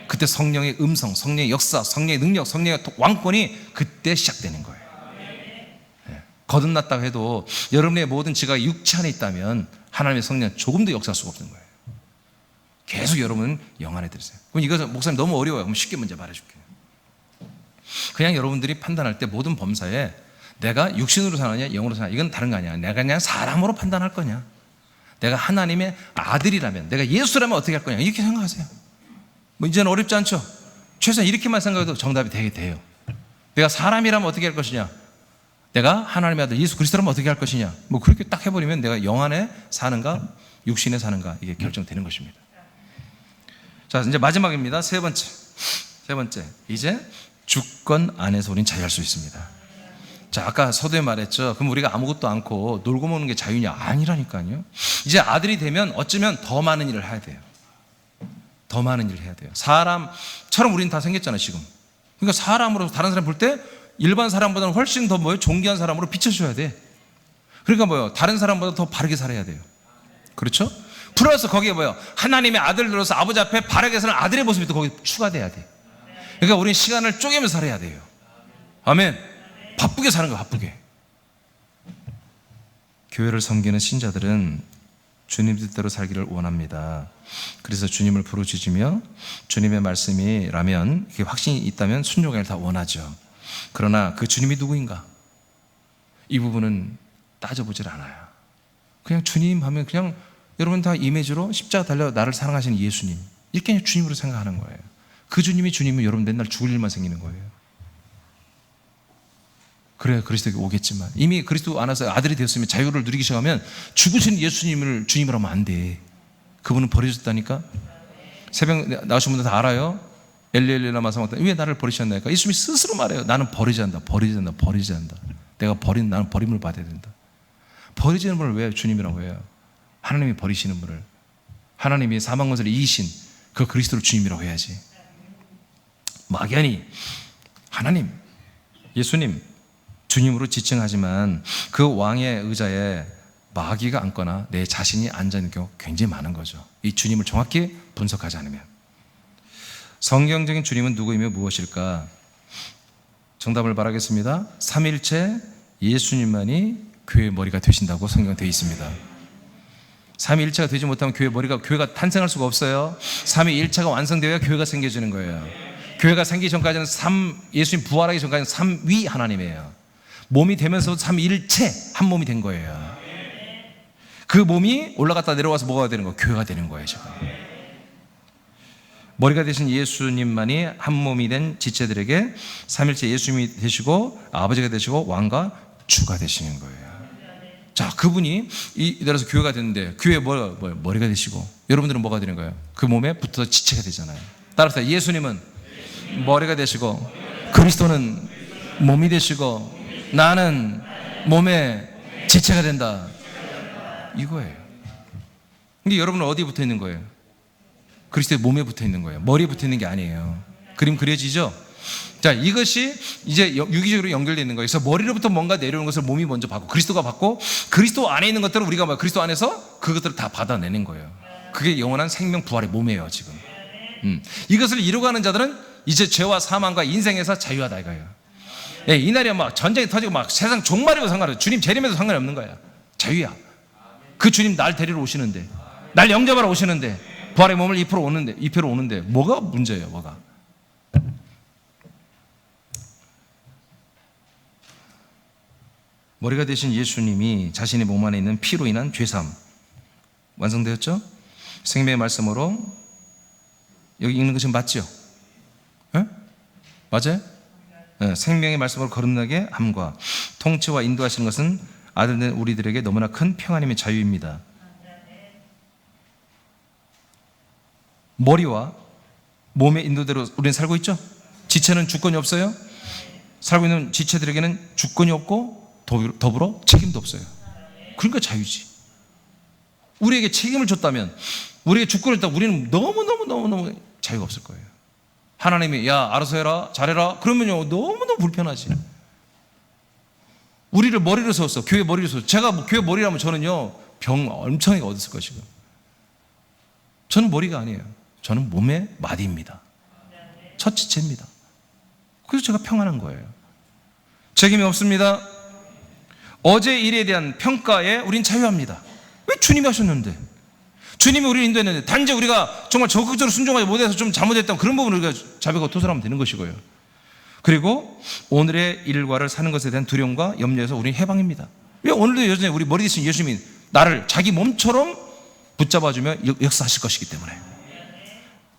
A: 그때 성령의 음성, 성령의 역사, 성령의 능력, 성령의 왕권이 그때 시작되는 거예요. 거듭났다고 해도 여러분의 모든 지각이 육체 안에 있다면 하나님의 성령은 조금도 역사할 수가 없는 거예요. 계속 여러분은 영 안에 들으세요. 그럼 이것은 목사님 너무 어려워요. 그럼 쉽게 먼저 말해줄게요. 그냥 여러분들이 판단할 때 모든 범사에 내가 육신으로 사느냐 영으로 사느냐 이건 다른 거 아니야. 내가 그냥 사람으로 판단할 거냐, 내가 하나님의 아들이라면, 내가 예수라면 어떻게 할 거냐, 이렇게 생각하세요. 이제는 어렵지 않죠? 최소한 이렇게만 생각해도 정답이 되게 돼요. 내가 사람이라면 어떻게 할 것이냐, 내가 하나님의 아들 예수 그리스도라면 어떻게 할 것이냐, 그렇게 딱 해버리면 내가 영 안에 사는가 육신에 사는가 이게 결정되는 것입니다. 자, 이제 마지막입니다. 세 번째 이제 주권 안에서 우리는 자유할 수 있습니다. 자, 아까 서두에 말했죠. 그럼 우리가 아무것도 않고 놀고 먹는 게 자유냐? 아니라니까요. 이제 아들이 되면 어쩌면 더 많은 일을 해야 돼요. 더 많은 일을 해야 돼요. 사람처럼 우리는 다 생겼잖아요, 지금. 그러니까 사람으로 다른 사람 볼 때 일반 사람보다는 훨씬 더 존귀한 사람으로 비춰줘야 돼. 그러니까 다른 사람보다 더 바르게 살아야 돼요. 그렇죠? 플러스 거기에 하나님의 아들로서 아버지 앞에 바르게 사는 아들의 모습이 또 거기 추가돼야 돼. 그러니까 우리는 시간을 쪼개면서 살아야 돼요. 아멘. 바쁘게 사는 거야, 바쁘게. 교회를 섬기는 신자들은 주님 뜻대로 살기를 원합니다. 그래서 주님을 부르짖으며 주님의 말씀이라면, 이게 확신이 있다면 순종을 다 원하죠. 그러나 그 주님이 누구인가? 이 부분은 따져보질 않아요. 그냥 주님 하면 그냥 여러분 다 이미지로 십자가 달려 나를 사랑하시는 예수님, 이렇게 그냥 주님으로 생각하는 거예요. 그 주님이 주님은 여러분 맨날 죽을 일만 생기는 거예요. 그래야 그리스도에게 오겠지만 이미 그리스도 안에서 아들이 되었으면 자유를 누리기 시작하면 죽으신 예수님을 주님으로 하면 안 돼. 그분은 버려졌다니까. 새벽 나오신 분들 다 알아요. 엘리엘리 라마 사막다. 왜 나를 버리셨나니까 예수님이 스스로 말해요. 나는 버리지 않는다. 내가 나는 버림을 받아야 된다. 버리지는 분을 왜 주님이라고 해요? 하나님이 버리시는 분을, 하나님이 사망 권세를 이기신 그 그리스도를 주님이라고 해야지. 막연히 하나님, 예수님, 주님으로 지칭하지만 그 왕의 의자에 마귀가 앉거나 내 자신이 앉아있는 경우 굉장히 많은 거죠. 이 주님을 정확히 분석하지 않으면. 성경적인 주님은 누구이며 무엇일까? 정답을 말하겠습니다. 삼위일체 예수님만이 교회의 머리가 되신다고 성경에 되어 있습니다. 삼위일체가 되지 못하면 교회가 탄생할 수가 없어요. 삼위일체가 완성되어야 교회가 생겨지는 거예요. 교회가 생기기 전까지는 예수님 부활하기 전까지는 삼위 하나님이에요. 몸이 되면서 삼위일체 한 몸이 된 거예요. 그 몸이 올라갔다 내려와서 뭐가 되는 거예요? 교회가 되는 거예요 지금. 머리가 되신 예수님만이 한 몸이 된 지체들에게 삼일체 예수님이 되시고 아버지가 되시고 왕과 주가 되시는 거예요. 자, 그분이 이래서 교회가 됐는데 교회의 머리가 되시고 여러분들은 뭐가 되는 거예요? 그 몸에 붙어서 지체가 되잖아요. 따라서 예수님은 머리가 되시고 그리스도는 몸이 되시고 나는 몸에 지체가 된다. 이거예요. 근데 여러분은 어디에 붙어 있는 거예요? 그리스도의 몸에 붙어 있는 거예요. 머리에 붙어 있는 게 아니에요. 그림 그려지죠? 자, 이것이 이제 유기적으로 연결되어 있는 거예요. 그래서 머리로부터 뭔가 내려오는 것을 몸이 먼저 받고 그리스도가 받고 그리스도 안에 있는 것들을 우리가 그리스도 안에서 그것들을 다 받아내는 거예요. 그게 영원한 생명 부활의 몸이에요 지금. 이것을 이루어가는 자들은 이제 죄와 사망과 인생에서 자유하다 이거예요. 예, 이날이 막 전쟁이 터지고 막 세상 종말이고 상관없어요. 주님 재림에도 상관이 없는 거야. 자유야. 그 주님 날 데리러 오시는데, 날 영접하러 오시는데, 부활의 몸을 입혀로 오는데 뭐가 문제예요? 뭐가? 머리가 되신 예수님이 자신의 몸 안에 있는 피로 인한 죄사함 완성되었죠? 생명의 말씀으로 여기 읽는 것이 맞죠? 네? 맞아요? 네, 생명의 말씀으로 거듭나게 함과 통치와 인도하시는 것은 아들된 우리들에게 너무나 큰 평안임의 자유입니다. 머리와 몸의 인도대로 우리는 살고 있죠? 지체는 주권이 없어요? 살고 있는 지체들에게는 주권이 없고 더불어 책임도 없어요. 그러니까 자유지. 우리에게 책임을 줬다면, 우리에게 주권을 줬다면 우리는 너무너무 자유가 없을 거예요. 하나님이 야 알아서 해라 잘해라 그러면요 너무너무 불편하지. 우리를 머리로 세웠어. 교회 머리로 세웠어. 제가 교회 머리라면 저는요 병 엄청나게 얻었을 거예요 지금. 저는 머리가 아니에요. 저는 몸의 마디입니다. 첫 지체입니다. 그래서 제가 평안한 거예요. 책임이 없습니다. 어제 일에 대한 평가에 우린 자유합니다. 왜 주님이 하셨는데, 주님이 우리를 인도했는데 단지 우리가 정말 적극적으로 순종하지 못해서 좀 잘못했던 그런 부분을 우리가 자백하고 토설하면 되는 것이고요. 그리고 오늘의 일과를 사는 것에 대한 두려움과 염려에서 우리는 해방입니다. 왜 오늘도 여전히 우리 머리 되신 예수님이 나를 자기 몸처럼 붙잡아주며 역사하실 것이기 때문에.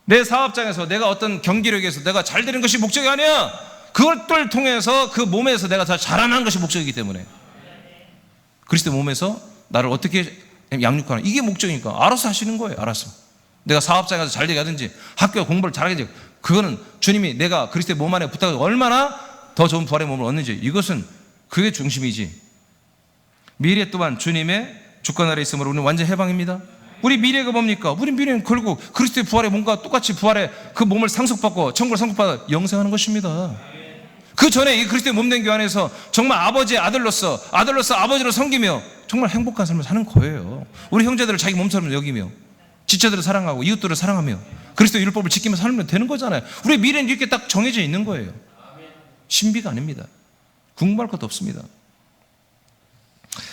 A: 내 사업장에서 내가 어떤 경기력에서 내가 잘 되는 것이 목적이 아니야. 그것들 통해서 그 몸에서 내가 더 자라나는 것이 목적이기 때문에 그리스도 몸에서 나를 어떻게 양육하는 이게 목적이니까 알아서 하시는 거예요. 알아서 내가 사업장에서 잘 되게 하든지 학교 공부를 잘하게 되고 그거는 주님이 내가 그리스도의 몸 안에 붙어서 얼마나 더 좋은 부활의 몸을 얻는지 이것은 그게 중심이지. 미래 또한 주님의 주권 아래 있으므로 우리는 완전 해방입니다. 우리 미래가 뭡니까? 우리 미래는 결국 그리스도의 부활의 몸과 똑같이 부활의 그 몸을 상속받고 천국을 상속받아 영생하는 것입니다. 그 전에 이 그리스도의 몸된 교회 안에서 정말 아버지의 아들로서 아버지로 섬기며 정말 행복한 삶을 사는 거예요. 우리 형제들을 자기 몸처럼 여기며 지체들을 사랑하고 이웃들을 사랑하며 그리스도의 율법을 지키며 살면 되는 거잖아요. 우리의 미래는 이렇게 딱 정해져 있는 거예요. 신비가 아닙니다. 궁금할 것도 없습니다.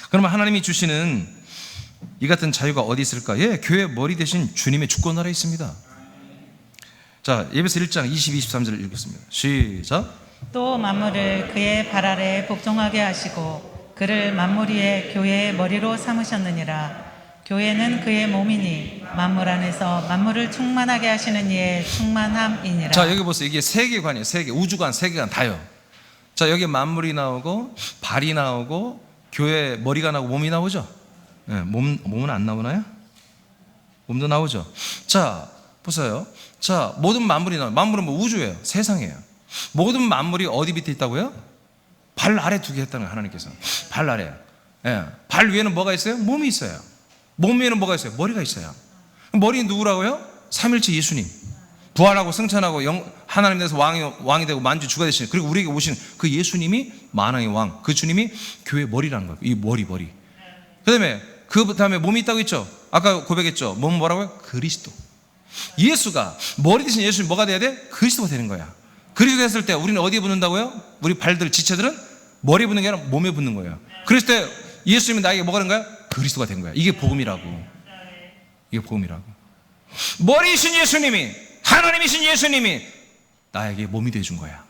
A: 그러면 하나님이 주시는 이 같은 자유가 어디 있을까? 예, 교회 머리 대신 주님의 주권 아래 있습니다. 자, 에베소 1장 22, 23절을 읽겠습니다. 시작.
B: 또 만물을 그의 발 아래 복종하게 하시고 그를 만물 위에 교회의 머리로 삼으셨느니라. 교회는 그의 몸이니 만물 안에서 만물을 충만하게 하시는 이의 충만함이니라. 자, 여기 보세요. 이게 세계관이에요. 우주관, 세계관 다요. 자, 여기 만물이 나오고 발이 나오고 교회 머리가 나오고 몸이 나오죠. 네, 몸은 안 나오나요? 몸도 나오죠. 자, 보세요. 자, 모든 만물이 나와요. 만물은 뭐 우주예요. 세상이에요. 모든 만물이 어디 밑에 있다고요? 발 아래 두게 했다는 거예요. 하나님께서. 발 아래. 예. 발 위에는 뭐가 있어요? 몸이 있어요. 몸 위에는 뭐가 있어요? 머리가 있어요. 머리는 누구라고요? 삼일체 예수님.
A: 부활하고 승천하고 하나님 돼서 왕이 되고 만주 주가 되시는, 그리고 우리에게 오신 그 예수님이 만왕의 왕, 그 주님이 교회 머리라는 거예요. 이 머리. 그 다음에 몸이 있다고 했죠. 아까 고백했죠. 몸은 뭐라고요? 그리스도. 예수가 머리 대신 예수님 뭐가 돼야 돼? 그리스도가 되는 거야. 그리스도 됐을 때 우리는 어디에 붙는다고요? 우리 발들, 지체들은 머리에 붙는 게 아니라 몸에 붙는 거예요. 그랬을 때 예수님이 나에게 뭐가 된 거야? 그리스도가 된 거야. 이게 복음이라고. 이게 복음이라고. 머리이신 예수님이, 하나님이신 예수님이 나에게 몸이 되어준 거야.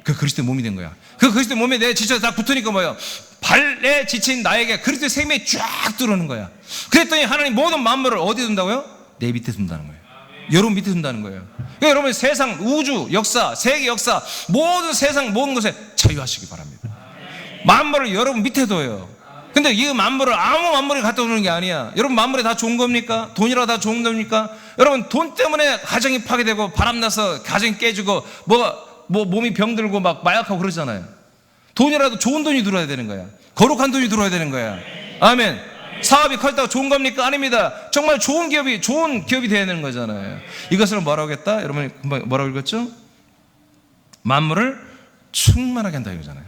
A: 그 그리스도의 몸이 된 거야. 그 그리스도의 몸에 내 지체가 다 붙으니까 뭐예요? 발에 지친 나에게 그리스도의 생명이 쫙 들어오는 거야. 그랬더니 하나님 모든 만물을 어디에 둔다고요? 내 밑에 둔다는 거예요. 여러분 밑에 둔다는 거예요. 그러니까 여러분 세상, 우주, 역사, 세계 역사, 모든 세상 모든 것에 자유하시기 바랍니다. 만물을 여러분 밑에 둬요. 근데 이 만물을 아무 만물이 갖다 놓는 게 아니야. 여러분 만물이 다 좋은 겁니까? 돈이라 다 좋은 겁니까? 여러분 돈 때문에 가정이 파괴되고 바람나서 가정이 깨지고 몸이 병들고 막 마약하고 그러잖아요. 돈이라도 좋은 돈이 들어야 되는 거야. 거룩한 돈이 들어야 되는 거야. 아멘. 사업이 커졌다고 좋은 겁니까? 아닙니다. 정말 좋은 기업이 돼야 되는 거잖아요. 이것을 뭐라고 했다? 여러분이 금방 뭐라고 읽었죠? 만물을 충만하게 한다 이거잖아요.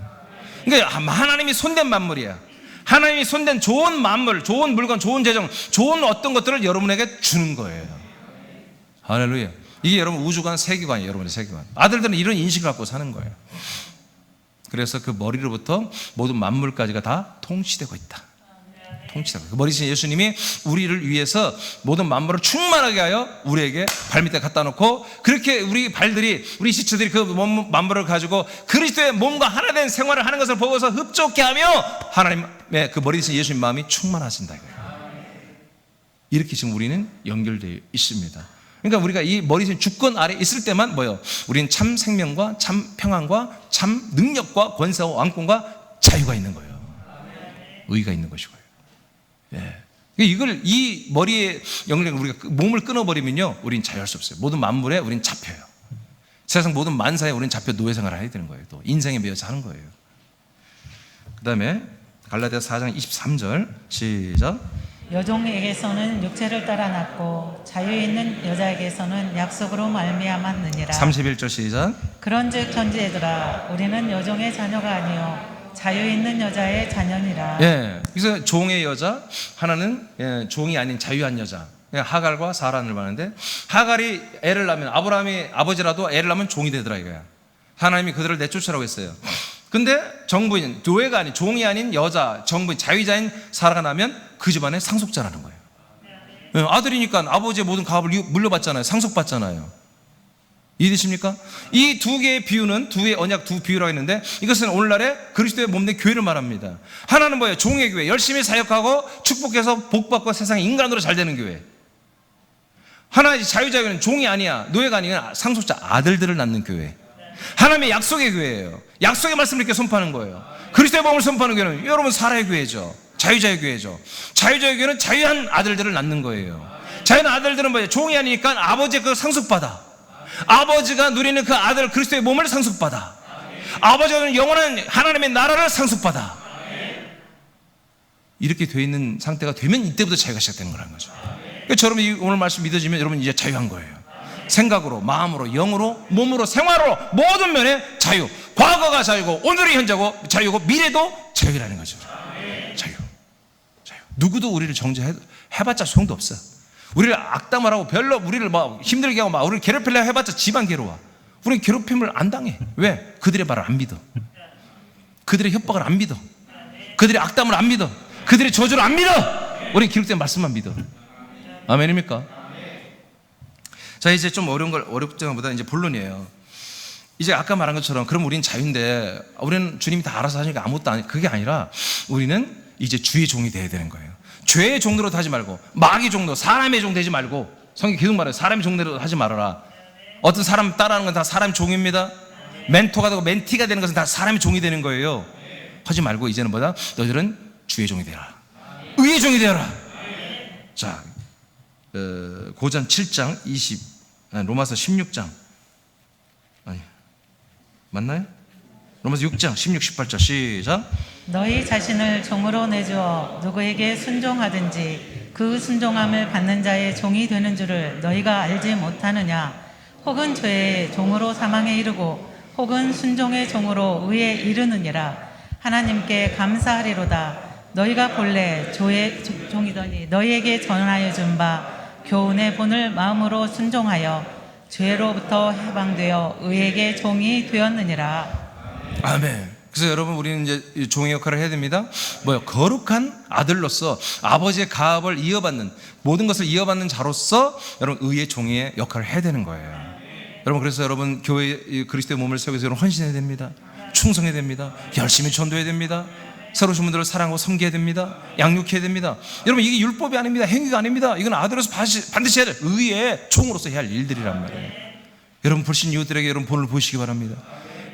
A: 그러니까 하나님이 손댄 만물이야. 하나님이 손댄 좋은 만물, 좋은 물건, 좋은 재정, 좋은 어떤 것들을 여러분에게 주는 거예요. 할렐루야. 이게 여러분 우주관, 세계관이에요. 여러분의 세계관. 아들들은 이런 인식을 갖고 사는 거예요. 그래서 그 머리로부터 모든 만물까지가 다 통치되고 있다. 통치되고. 그 머리신 예수님이 우리를 위해서 모든 만물을 충만하게 하여 우리에게 발밑에 갖다 놓고, 그렇게 우리 발들이, 우리 지체들이 그 만물을 가지고 그리스도의 몸과 하나 된 생활을 하는 것을 보고서 흡족해 하며 하나님의 그 머리신 예수님 마음이 충만하신다 이거예요. 이렇게 지금 우리는 연결되어 있습니다. 그러니까 우리가 이 머리신 주권 아래 있을 때만 뭐요? 우리는 참 생명과 참 평안과 참 능력과 권세와 왕권과 자유가 있는 거예요. 의가 있는 것이고요. 예. 이 머리에 연결, 우리가 몸을 끊어버리면요, 우리는 자유할 수 없어요. 모든 만물에 우리는 잡혀요. 세상 모든 만사에 우리는 잡혀 노예 생활을 해야 되는 거예요. 또 인생에 매여서 하는 거예요. 그 다음에 갈라디아서 4장 23절 시작.
B: 여종에게서는 육체를 따라 낳고 자유 있는 여자에게서는 약속으로 말미암았느니라.
A: 31절 시작.
B: 그런즉 형제들아 우리는 여종의 자녀가 아니요 자유 있는 여자의 자녀니라.
A: 예. 그래서 종의 여자, 하나는 종이 아닌 자유한 여자. 하갈과 사란을 말하는데, 하갈이 애를 낳으면, 아브라함이 아버지라도 애를 낳으면 종이 되더라 이거야. 하나님이 그들을 내쫓으라고 했어요. 근데 정부인, 노예가 아닌, 종이 아닌 여자, 정부인, 자유자인 사라가 나면 그 집안의 상속자라는 거예요. 아들이니까 아버지의 모든 가업을 물려받잖아요. 상속받잖아요. 이해되십니까? 이 두 개의 비유는, 두 개의 언약, 두 비유라고 했는데, 이것은 오늘날의 그리스도의 몸된 교회를 말합니다. 하나는 뭐예요? 종의 교회, 열심히 사역하고 축복해서 복받고 세상에 인간으로 잘 되는 교회. 하나의 자유자교회는 종이 아니야, 노예가 아니야, 상속자 아들들을 낳는 교회. 하나님의 약속의 교회예요. 약속의 말씀을 이렇게 선포하는 거예요. 그리스도의 몸을 선포하는 교회는 여러분 사라의 교회죠. 자유자의 교회죠. 자유자의 교회는 자유한 아들들을 낳는 거예요. 자유한 아들들은 뭐예요? 종이 아니니까 아버지의 그 상속받아. 아버지가 누리는 그 아들 그리스도의 몸을 상속받아. 아버지가 영원한 하나님의 나라를 상속받아. 이렇게 되어 있는 상태가 되면 이때부터 자유가 시작되는 거라는 거죠. 그러니까 여러분 오늘 말씀 믿어지면 여러분 이제 자유한 거예요. 생각으로, 마음으로, 영으로, 몸으로, 생활로 모든 면에 자유. 과거가 자유고 오늘이 현재고 자유고 미래도 자유라는 거죠. 자유. 누구도 우리를 정죄해봤자 소용도 없어. 우리를 악담을 하고 별로 우리를 막 힘들게 하고 막 우리를 괴롭히려 해봤자 집안 괴로워. 우리는 괴롭힘을 안 당해. 왜? 그들의 말을 안 믿어. 그들의 협박을 안 믿어. 그들의 악담을 안 믿어. 그들의 저주를 안 믿어. 우리는 기록된 말씀만 믿어. 아멘입니까? 자, 이제 좀 어렵지 보다 이제 본론이에요. 이제 아까 말한 것처럼 그럼 우리는 자유인데 우리는 주님이 다 알아서 하시니까 아무것도 아니, 그게 아니라 우리는 이제 주의 종이 돼야 되는 거예요. 죄의 종대로 하지 말고, 마귀 종도, 사람의 종 되지 말고, 성경이 계속 말해요. 사람의 종대로 하지 말아라. 어떤 사람 따라하는 건 다 사람의 종입니다. 멘토가 되고 멘티가 되는 것은 다 사람의 종이 되는 거예요. 하지 말고 이제는 뭐다? 너희들은 주의 종이 되라. 의의 종이 되라. 자, 고전 7장 로마서 16장 아니 맞나요? 로마서 6장 16, 18절 시작.
B: 너희 자신을 종으로 내주어 누구에게 순종하든지 그 순종함을 받는 자의 종이 되는 줄을 너희가 알지 못하느냐? 혹은 죄의 종으로 사망에 이르고 혹은 순종의 종으로 의에 이르느니라. 하나님께 감사하리로다. 너희가 본래 종이더니 너희에게 전하여 준 바 교훈의 본을 마음으로 순종하여 죄로부터 해방되어 의에게 종이 되었느니라.
A: 아멘. 그래서 여러분, 우리는 이제 종의 역할을 해야 됩니다. 뭐요? 거룩한 아들로서 아버지의 가업을 이어받는, 모든 것을 이어받는 자로서 여러분 의의 종의 역할을 해야 되는 거예요. 여러분, 그래서 여러분 교회 그리스도의 몸을 세우기 위해서 여러분 헌신해야 됩니다. 충성해야 됩니다. 열심히 전도해야 됩니다. 새로 오신 분들을 사랑하고 섬겨야 됩니다. 양육해야 됩니다. 여러분, 이게 율법이 아닙니다. 행위가 아닙니다. 이건 아들로서 반드시 해야 될 의의 종으로서 해야 할 일들이란 말이에요. 여러분, 불신 이웃들에게 여러분 본을 보시기 바랍니다.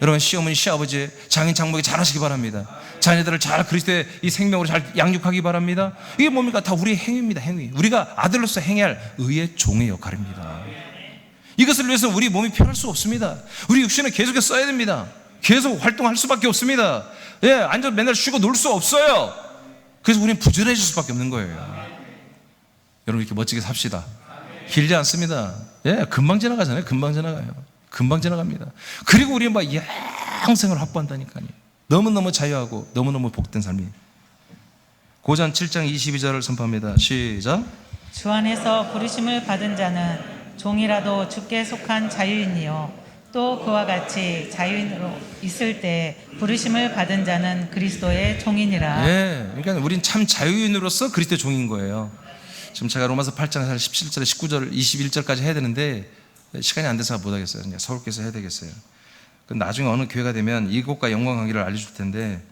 A: 여러분, 시어머니, 시아버지, 장인, 장모에게 잘하시기 바랍니다. 자녀들을 잘 그리스도의 이 생명으로 잘 양육하기 바랍니다. 이게 뭡니까? 다 우리의 행위입니다. 행위. 우리가 아들로서 행해야 할 의의 종의 역할입니다. 이것을 위해서 우리 몸이 편할 수 없습니다. 우리 육신을 계속해서 써야 됩니다. 계속 활동할 수밖에 없습니다. 예, 앉아 맨날 쉬고 놀 수 없어요. 그래서 우리는 부지런해질 수밖에 없는 거예요. 여러분, 이렇게 멋지게 삽시다. 길지 않습니다. 예, 금방 지나가잖아요. 금방 지나가요. 금방 지나갑니다. 그리고 우리는 막 영생을 확보한다니까요. 너무너무 자유하고 너무너무 복된 삶이. 고전 7장 22절을 선포합니다. 시작.
B: 주 안에서 부르심을 받은 자는 종이라도 주께 속한 자유인이요 또 그와 같이 자유인으로 있을 때 부르심을 받은 자는 그리스도의 종이니라.
A: 예, 그러니까 우린 참 자유인으로서 그리스도의 종인 거예요. 지금 제가 로마서 8장 17절에 19절 21절까지 해야 되는데 시간이 안 돼서 못 하겠어요. 그냥 서울께서 해야 되겠어요. 나중에 어느 교회가 되면 이곳과 영광 관계를 알려줄 텐데.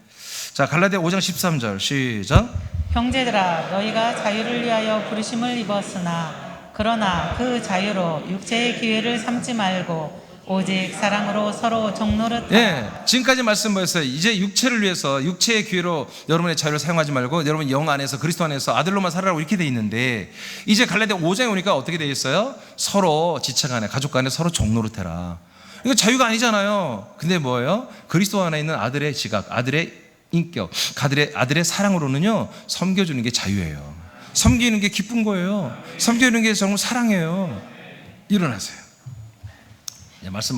A: 자, 갈라디아 5장 13절 시작.
B: 형제들아, 너희가 자유를 위하여 부르심을 입었으나 그러나 그 자유로 육체의 기회를 삼지 말고 오직 사랑으로 서로 종노릇하라.
A: 예, 지금까지 말씀 뭐였어요? 이제 육체를 위해서 육체의 기회로 여러분의 자유를 사용하지 말고 여러분 영 안에서 그리스도 안에서 아들로만 살아라고 이렇게 돼 있는데, 이제 갈라디아 5장에 오니까 어떻게 돼 있어요? 서로 지체 간에, 가족 간에 서로 종노릇해라. 이거 자유가 아니잖아요. 근데 뭐예요? 그리스도 안에 있는 아들의 지각, 아들의 인격, 아들의 사랑으로는요 섬겨주는 게 자유예요. 섬기는 게 기쁜 거예요. 섬기는 게 정말 사랑이에요. 일어나세요. 말씀